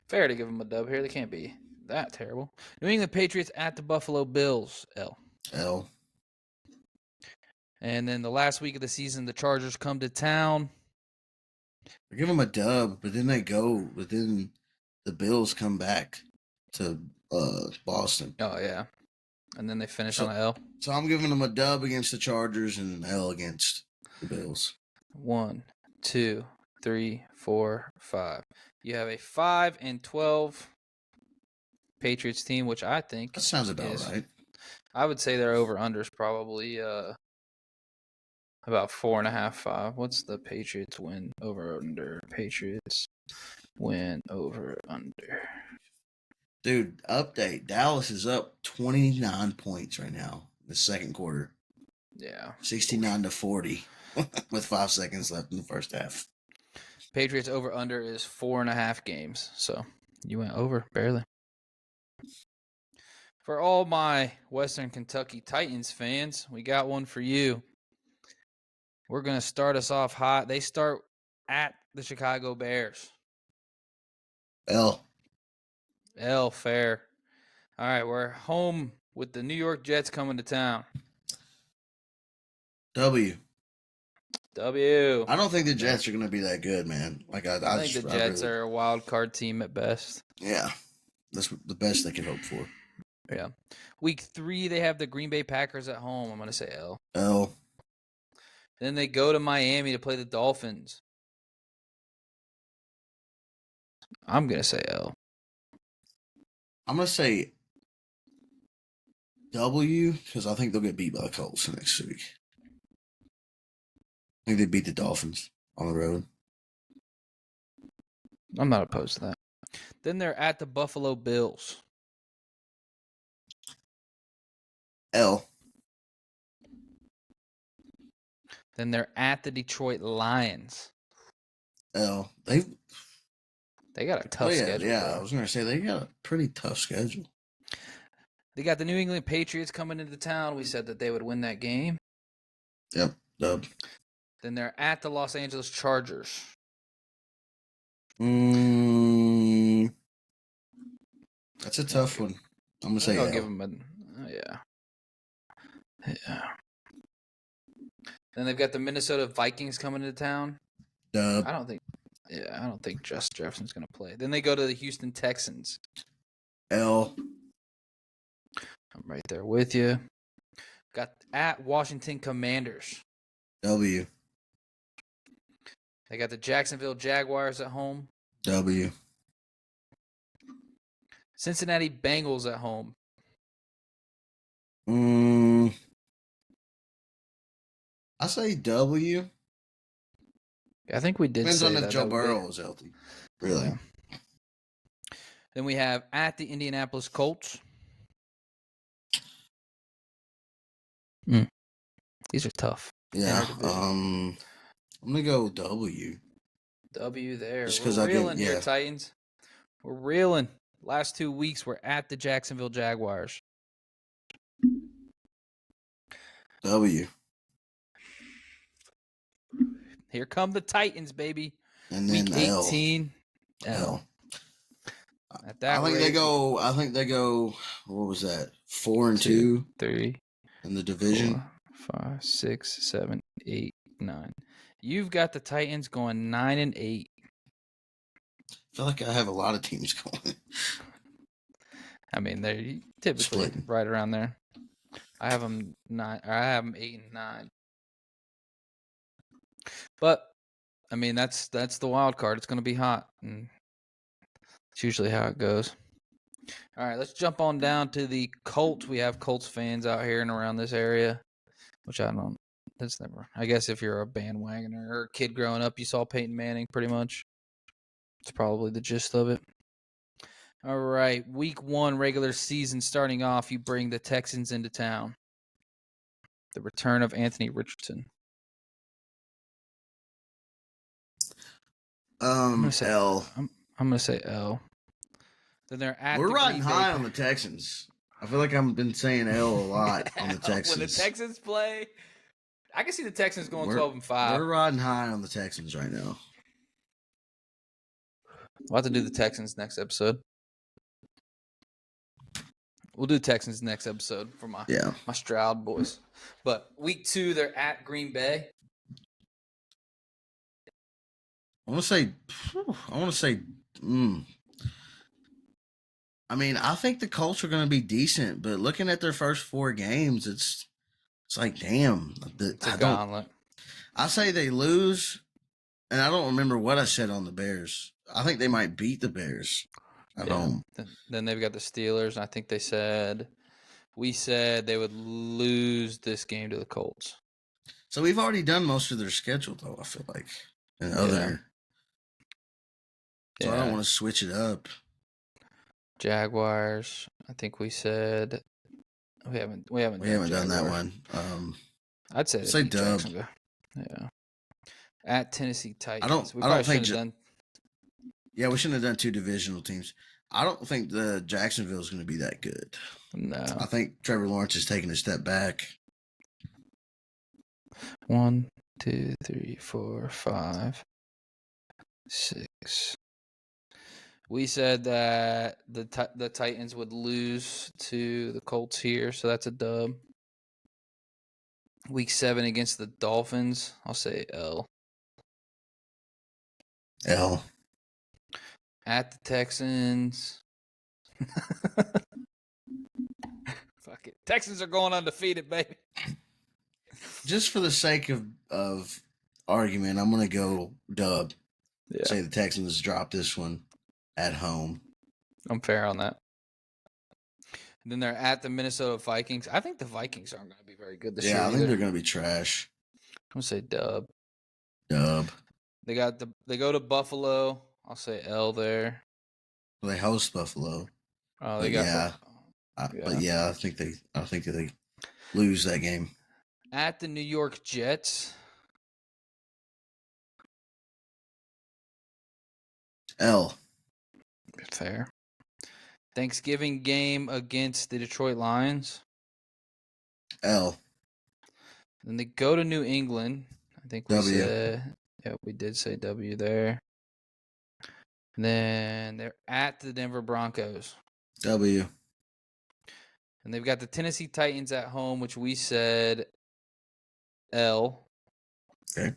Fair to give them a dub here. They can't be that terrible. New England Patriots at the Buffalo Bills. L. L. And then the last week of the season, the Chargers come to town. I give them a dub, but then the Bills come back to Boston. Oh, yeah. And then they finish on an L. So I'm giving them a dub against the Chargers and an L against the Bills. 1, 2, 3, 4, 5. You have a 5-12 Patriots team, which I think That sounds about right. I would say their over-unders probably about 4.5, 5. What's the Patriots win over-under? Patriots win over-under. Dude, update. Dallas is up 29 points right now in the second quarter. Yeah. 69-40 with 5 seconds left in the first half. Patriots over-under is 4.5 games. So you went over, barely. For all my Western Kentucky Titans fans, we got one for you. We're going to start us off hot. They start at the Chicago Bears. L. L, fair. All right, we're home with the New York Jets coming to town. W. W. I don't think the Jets are going to be that good, man. Like I think the Jets are a wild card team at best. Yeah, that's the best they can hope for. Yeah. Week 3, they have the Green Bay Packers at home. I'm going to say L. L. Then they go to Miami to play the Dolphins. I'm going to say L. I'm going to say W because I think they'll get beat by the Colts next week. I think they beat the Dolphins on the road. I'm not opposed to that. Then they're at the Buffalo Bills. L. Then they're at the Detroit Lions. L. They got a tough schedule. Yeah, bro. I was going to say they got a pretty tough schedule. They got the New England Patriots coming into town. We said that they would win that game. Yep, dub. Then they're at the Los Angeles Chargers. That's a tough one. I'm going to say I'll L. give them yeah. Then they've got the Minnesota Vikings coming into town. Dub. I don't think Justin Jefferson's going to play. Then they go to the Houston Texans. L. I'm right there with you. Got at Washington Commanders. W. They got the Jacksonville Jaguars at home. W. Cincinnati Bengals at home. I say W. I think we did Depends say on if that. Joe That would be- Burrow is healthy. Really? Yeah. Then we have at the Indianapolis Colts. These are tough. Yeah. Interdivision. I'm gonna go W. W there. Just We're 'cause I get- reeling here, yeah. Titans. We're reeling. Last 2 weeks, we're at the Jacksonville Jaguars. W. Here come the Titans, baby. And then Week L. 18. L. At that I think rate, they go. What was that? 4-2 3, in the division. 4, 5, 6, 7, 8, 9. You've got the Titans going 9-8. I feel like I have a lot of teams going. I mean, they're typically Splitting. right around there. I have them 9. I have them 8 and 9. But I mean, that's the wild card. It's going to be hot, and it's usually how it goes. All right, let's jump on down to the Colts. We have Colts fans out here and around this area, which I don't. That's never. I guess if you're a bandwagoner or a kid growing up, you saw Peyton Manning pretty much. It's probably the gist of it. All right, week 1 regular season starting off. You bring the Texans into town. The return of Anthony Richardson. L. I'm gonna say L. Then they're at. We're the riding Green Bay high on the Texans. I feel like I've been saying L a lot on the Texans. When the Texans play, I can see the Texans going 12-5. We're riding high on the Texans right now. We'll have to do the Texans next episode. We'll do Texans next episode for my Stroud boys. But week 2, they're at Green Bay. I want to say. I mean, I think the Colts are going to be decent, but looking at their first 4 games, it's like, damn. It's a gauntlet. I say they lose, and I don't remember what I said on the Bears. I think they might beat the Bears at home. Then they've got the Steelers, and I think we said they would lose this game to the Colts. So we've already done most of their schedule, though, I feel like. So I don't want to switch it up. Jaguars. I think we said we haven't done that one. I'd say say dub. Yeah. At Tennessee Titans. I don't think Yeah, we shouldn't have done 2 divisional teams. I don't think the Jacksonville is going to be that good. No. I think Trevor Lawrence is taking a step back. 1, 2, 3, 4, 5, 6. We said that the Titans would lose to the Colts here, so that's a dub. Week 7 against the Dolphins, I'll say L. L. At the Texans. Fuck it. Texans are going undefeated, baby. Just for the sake of argument, I'm going to go dub. Yeah. Say the Texans drop this one at home. I'm fair on that. And then they're at the Minnesota Vikings. I think the Vikings aren't going to be very good this year. Yeah, I think they're going to be trash. I'm going to say dub. Dub. They go to Buffalo. I'll say L there. They host Buffalo. Oh, they got. But yeah, I think they lose that game. At the New York Jets. L. Fair. Thanksgiving game against the Detroit Lions. L. Then they go to New England. I think we W. said. Yeah, we did say W there. And then they're at the Denver Broncos. W. And they've got the Tennessee Titans at home, which we said L. Okay.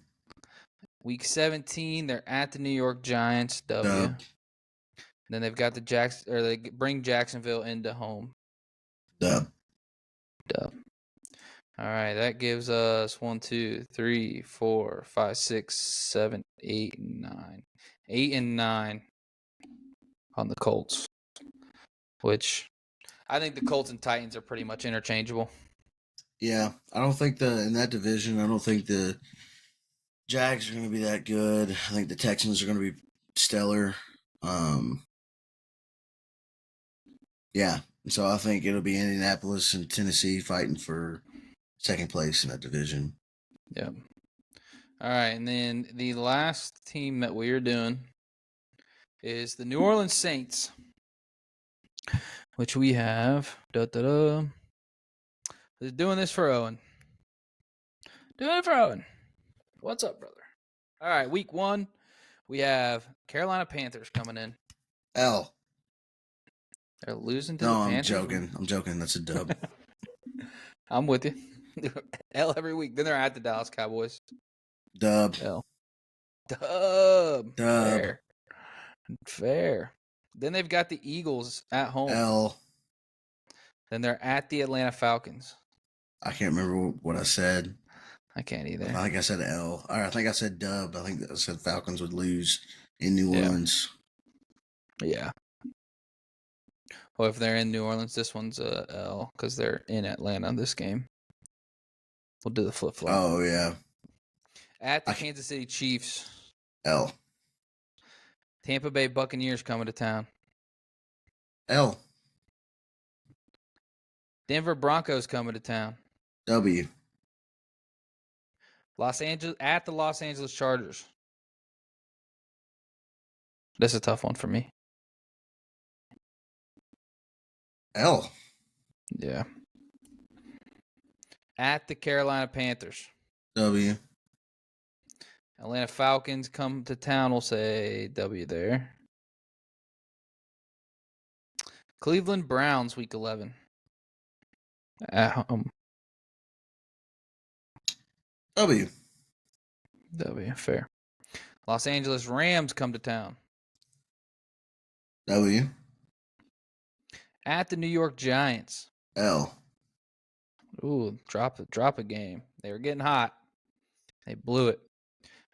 Week 17, they're at the New York Giants. W. Dub. Then they've got they bring Jacksonville into home. Dub. Dub. All right, that gives us 1, 2, 3, 4, 5, 6, 7, 8, 9. 8 and 9 on the Colts, which I think the Colts and Titans are pretty much interchangeable. Yeah, I don't think in that division, I don't think the Jags are going to be that good. I think the Texans are going to be stellar. Yeah, so I think it'll be Indianapolis and Tennessee fighting for second place in that division. Yeah. All right, and then the last team that we are doing is the New Orleans Saints, which we have. They're doing this for Owen. Doing it for Owen. What's up, brother? All right, week 1, we have Carolina Panthers coming in. L. They're losing to No, the I'm Panthers. joking. I'm joking. That's a dub. I'm with you. L every week. Then they're at the Dallas Cowboys. Dub. L. Dub. Dub. Fair. Then they've got the Eagles at home. L. Then they're at the Atlanta Falcons. I can't remember what I said. I can't either. I think I said L. Or I think I said dub. I think I said Falcons would lose in New Orleans. Yeah. Well, if they're in New Orleans, this one's a L because they're in Atlanta this game. We'll do the flip-flop. Oh, yeah. At the Kansas City Chiefs. L. Tampa Bay Buccaneers coming to town. L. Denver Broncos coming to town. W. At the Los Angeles Chargers. That's a tough one for me. L. Yeah. At the Carolina Panthers. W. Atlanta Falcons come to town. We'll say W there. Cleveland Browns week 11. At home. W. W, fair. Los Angeles Rams come to town. W. At the New York Giants. L. Ooh, drop a game. They were getting hot. They blew it.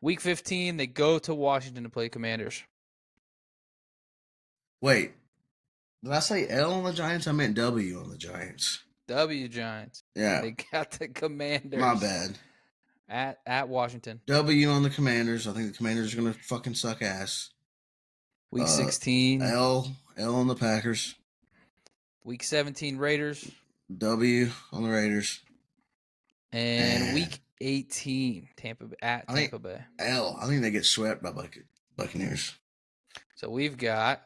Week 15, they go to Washington to play Commanders. Wait. Did I say L on the Giants? I meant W on the Giants. W Giants. Yeah. They got the Commanders. My bad. At Washington. W on the Commanders. I think the Commanders are going to fucking suck ass. Week 16. L on the Packers. Week 17, Raiders. W on the Raiders. And week 18, Tampa Bay. L. I think they get swept by Buccaneers. So we've got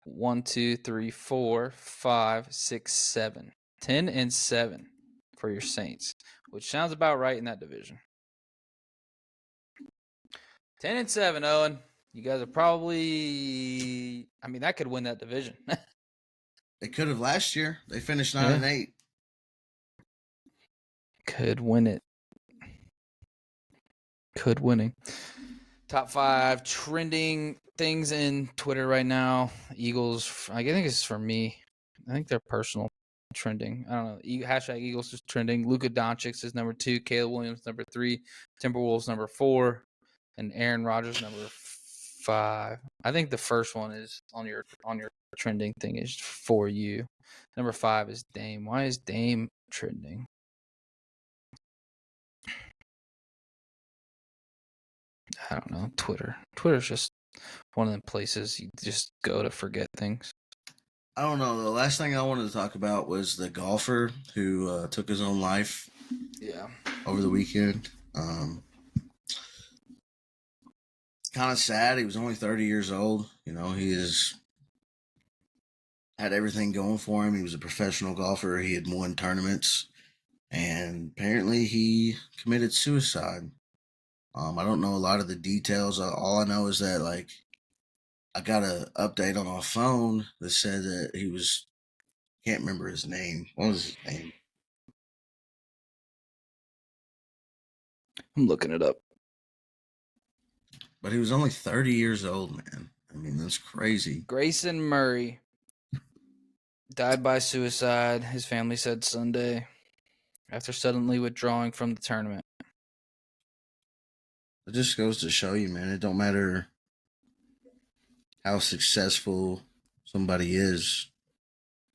1, 2, 3, 4, 5, 6, 7. 10 and 7 for your Saints, which sounds about right in that division. 10 and 7, Owen. You guys are probably, that could win that division. They could have last year. They finished 9 and 8. Could win it. Could winning. Top 5 trending things in Twitter right now. Eagles, I think it's for me. I think they're personal trending. I don't know. Hashtag Eagles is trending. Luka Doncic is number 2. Caleb Williams number 3. Timberwolves number 4. And Aaron Rodgers number 5. I think the first one is on your trending thing is for you. Number 5 is Dame. Why is Dame trending? I don't know. Twitter's just one of them places you just go to forget things. I don't know. The last thing I wanted to talk about was the golfer who took his own life. Yeah. Over the weekend. Kind of sad. He was only 30 years old. You know, he had everything going for him. He was a professional golfer. He had won tournaments. And apparently he committed suicide. I don't know a lot of the details. All I know is that, I got an update on my phone that said that he was, can't remember his name. What was his name? I'm looking it up. But he was only 30 years old, man. That's crazy. Grayson Murray died by suicide. His family said Sunday. after suddenly withdrawing from the tournament. It just goes to show you, man, it don't matter how successful somebody is.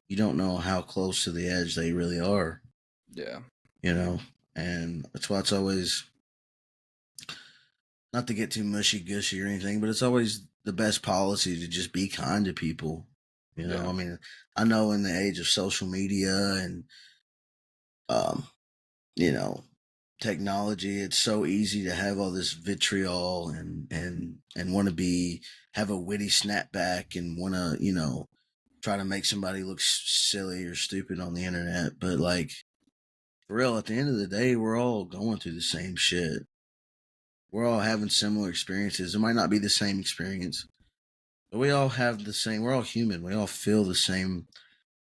You don't know how close to the edge they really are. Yeah. You know, and that's why it's always, not to get too mushy gushy or anything, but it's always the best policy to just be kind to people. You know, Yeah. I mean, I know in the age of social media and um, you know, technology, it's so easy to have all this vitriol and want to be have a witty snapback and want to, try to make somebody look silly or stupid on the internet. But like, for real, at the end of the day, we're all going through the same shit. We're all having similar experiences. It might not be the same experience, but we all have the same. We're all human. We all feel the same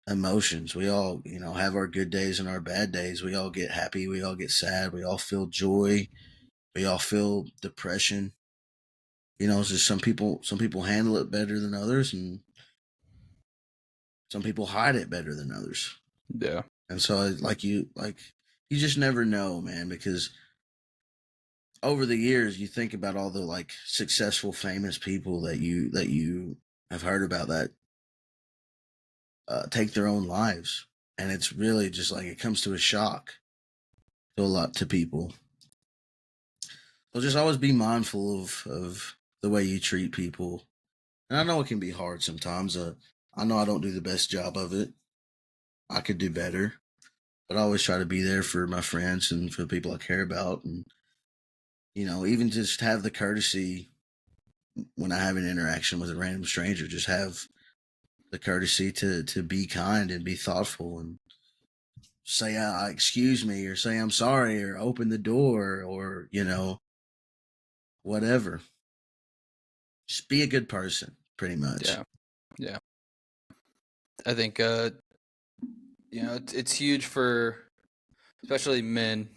emotions. We all, have our good days and our bad days. We all get happy. We all get sad. We all feel joy. We all feel depression. It's just some people handle it better than others, and some people hide it better than others. Yeah. And so, you just never know, man, because over the years, you think about all the like successful, famous people that you have heard about that take their own lives, and it's really just like it comes to a shock to a lot to people. So just always be mindful of the way you treat people. And I know it can be hard sometimes. I know I don't do the best job of it. I could do better, but I always try to be there for my friends and for the people I care about, and even just have the courtesy when I have an interaction with a random stranger. Just have the courtesy to be kind and be thoughtful and say excuse me or say I'm sorry or open the door or whatever. Just be a good person, pretty much. Yeah. Yeah. I think it's huge for especially men,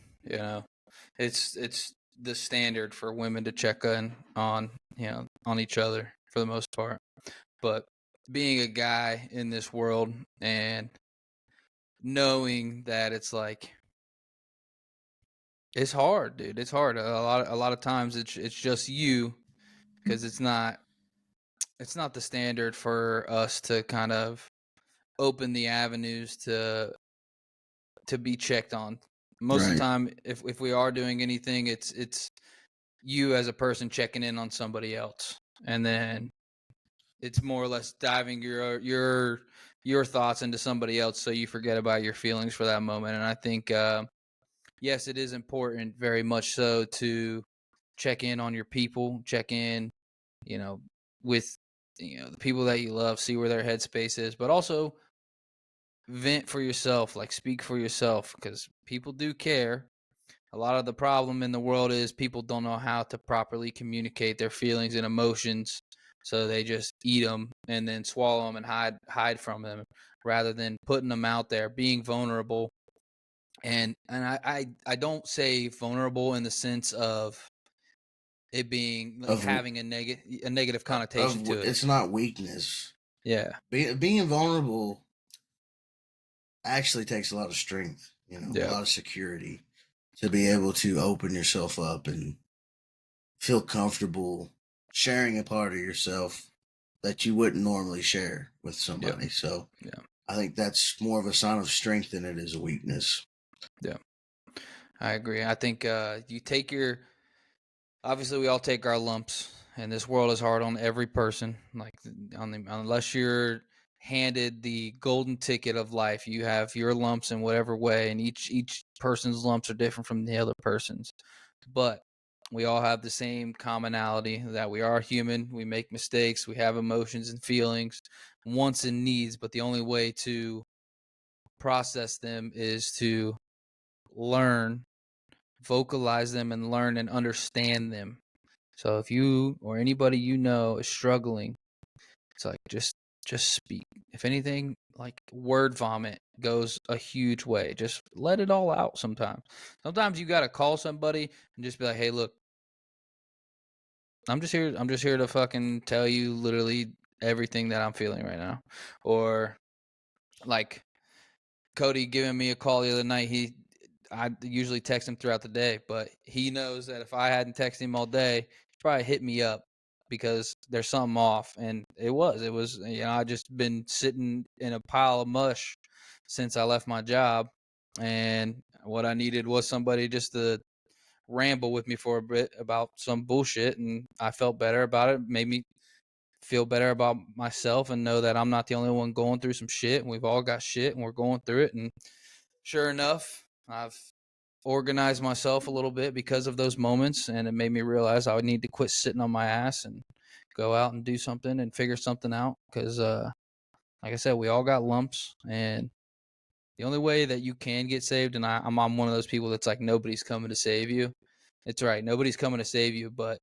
It's the standard for women to check in on each other for the most part. But being a guy in this world and knowing that it's like it's hard, dude. It's hard. A lot of times it's just you because it's not the standard for us to kind of open the avenues to be checked on. Most of the Right. time, if we are doing anything, it's you as a person checking in on somebody else, and then it's more or less diving your thoughts into somebody else, so you forget about your feelings for that moment. And I think yes, it is important, very much so, to check in on your people, check in, you know, with the people that you love, see where their headspace is, but also vent for yourself, like speak for yourself, because people do care. A lot of the problem in the world is people don't know how to properly communicate their feelings and emotions, so they just eat them and then swallow them and hide from them, rather than putting them out there, being vulnerable. And I don't say vulnerable in the sense of it being like Of having a negative connotation to it. it's not weakness. Yeah, Being vulnerable actually takes a lot of strength, a yeah, lot of security to be able to open yourself up and feel comfortable sharing a part of yourself that you wouldn't normally share with yeah, somebody. So yeah, I think that's more of a sign of strength than it is a weakness. yeah. I agree. I think you take your obviously we all take our lumps, and this world is hard on every person. Like unless you're handed the golden ticket of life, you have your lumps in whatever way, and each person's lumps are different from the other person's. But we all have the same commonality, that we are human. We make mistakes. We have emotions and feelings, wants and needs. But the only way to process them is to learn, vocalize them, and learn and understand them. So if you or anybody is struggling, it's like just speak. If anything, like word vomit goes a huge way. Just let it all out sometimes. Sometimes you got to call somebody and just be like, "Hey, look, I'm just here to fucking tell you literally everything that I'm feeling right now." Or like Cody giving me a call the other night. I usually text him throughout the day, but he knows that if I hadn't texted him all day, he'd probably hit me up because there's something off. And it was, I just been sitting in a pile of mush since I left my job. And what I needed was somebody just to ramble with me for a bit about some bullshit. And I felt better about it. Made me feel better about myself and know that I'm not the only one going through some shit. And we've all got shit and we're going through it. And sure enough, I've organized myself a little bit because of those moments, and it made me realize I would need to quit sitting on my ass and go out and do something and figure something out. Because, like I said, we all got lumps, and the only way that you can get saved, and I'm one of those people that's like, nobody's coming to save you. It's right, nobody's coming to save you, but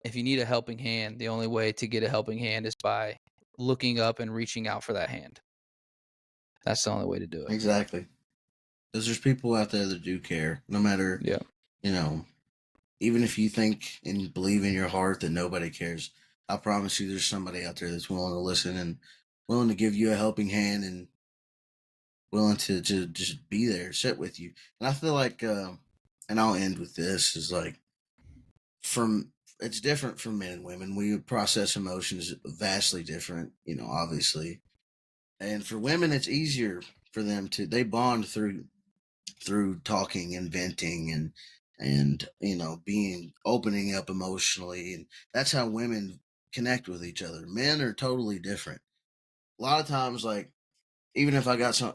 if you need a helping hand, the only way to get a helping hand is by looking up and reaching out for that hand. That's the only way to do it. Exactly. Because there's people out there that do care, no matter, even if you think and believe in your heart that nobody cares. I promise you there's somebody out there that's willing to listen and willing to give you a helping hand and willing to just be there, sit with you. And I feel like, and I'll end with this, is like, it's different from men and women. We process emotions vastly different, obviously. And for women, it's easier for them they bond through talking and venting and opening up emotionally, and that's how women connect with each other. Men are totally different. A lot of times, like, even if I got some,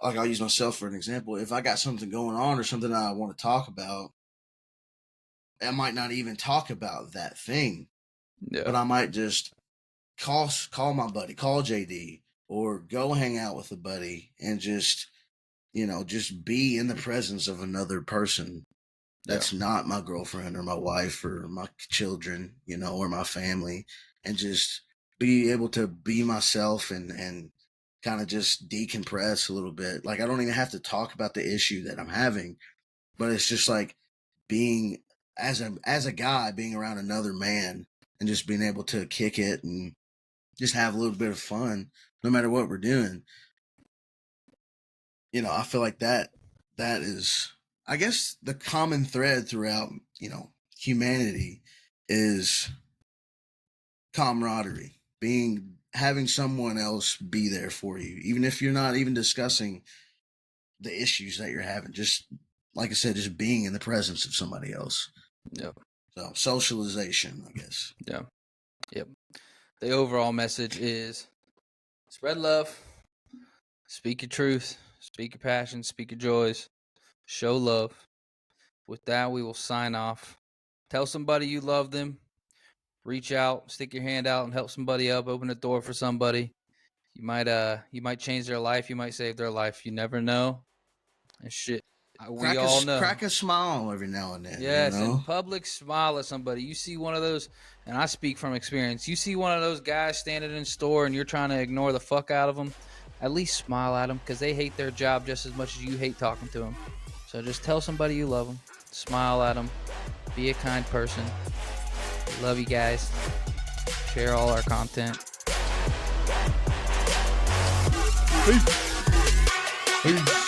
like, I'll use myself for an example. If I got something going on or something I want to talk about, I might not even talk about that thing, but I might just call my buddy, call JD, or go hang out with a buddy and just be in the presence of another person that's not my girlfriend or my wife or my children, or my family, and just be able to be myself and kind of just decompress a little bit. Like, I don't even have to talk about the issue that I'm having, but it's just like being as a guy, being around another man and just being able to kick it and just have a little bit of fun no matter what we're doing. I feel like that is, I guess, the common thread throughout, humanity is camaraderie, having someone else be there for you, even if you're not even discussing the issues that you're having. Just like I said, just being in the presence of somebody else. Yep. So socialization, I guess. Yeah. Yep. The overall message is spread love, speak your truth, speak your passion, speak your joys, show love. With that, we will sign off. Tell somebody you love them. Reach out, stick your hand out and help somebody up, open a door for somebody. You might change their life, you might save their life. You never know. And shit. We all know. Crack a smile every now and then. Yes, in public, smile at somebody. You see one of those, and I speak from experience. You see one of those guys standing in the store and you're trying to ignore the fuck out of them, at least smile at them, because they hate their job just as much as you hate talking to them. So just tell somebody you love them, smile at them, be a kind person. Love you guys. Share all our content. Peace. Peace.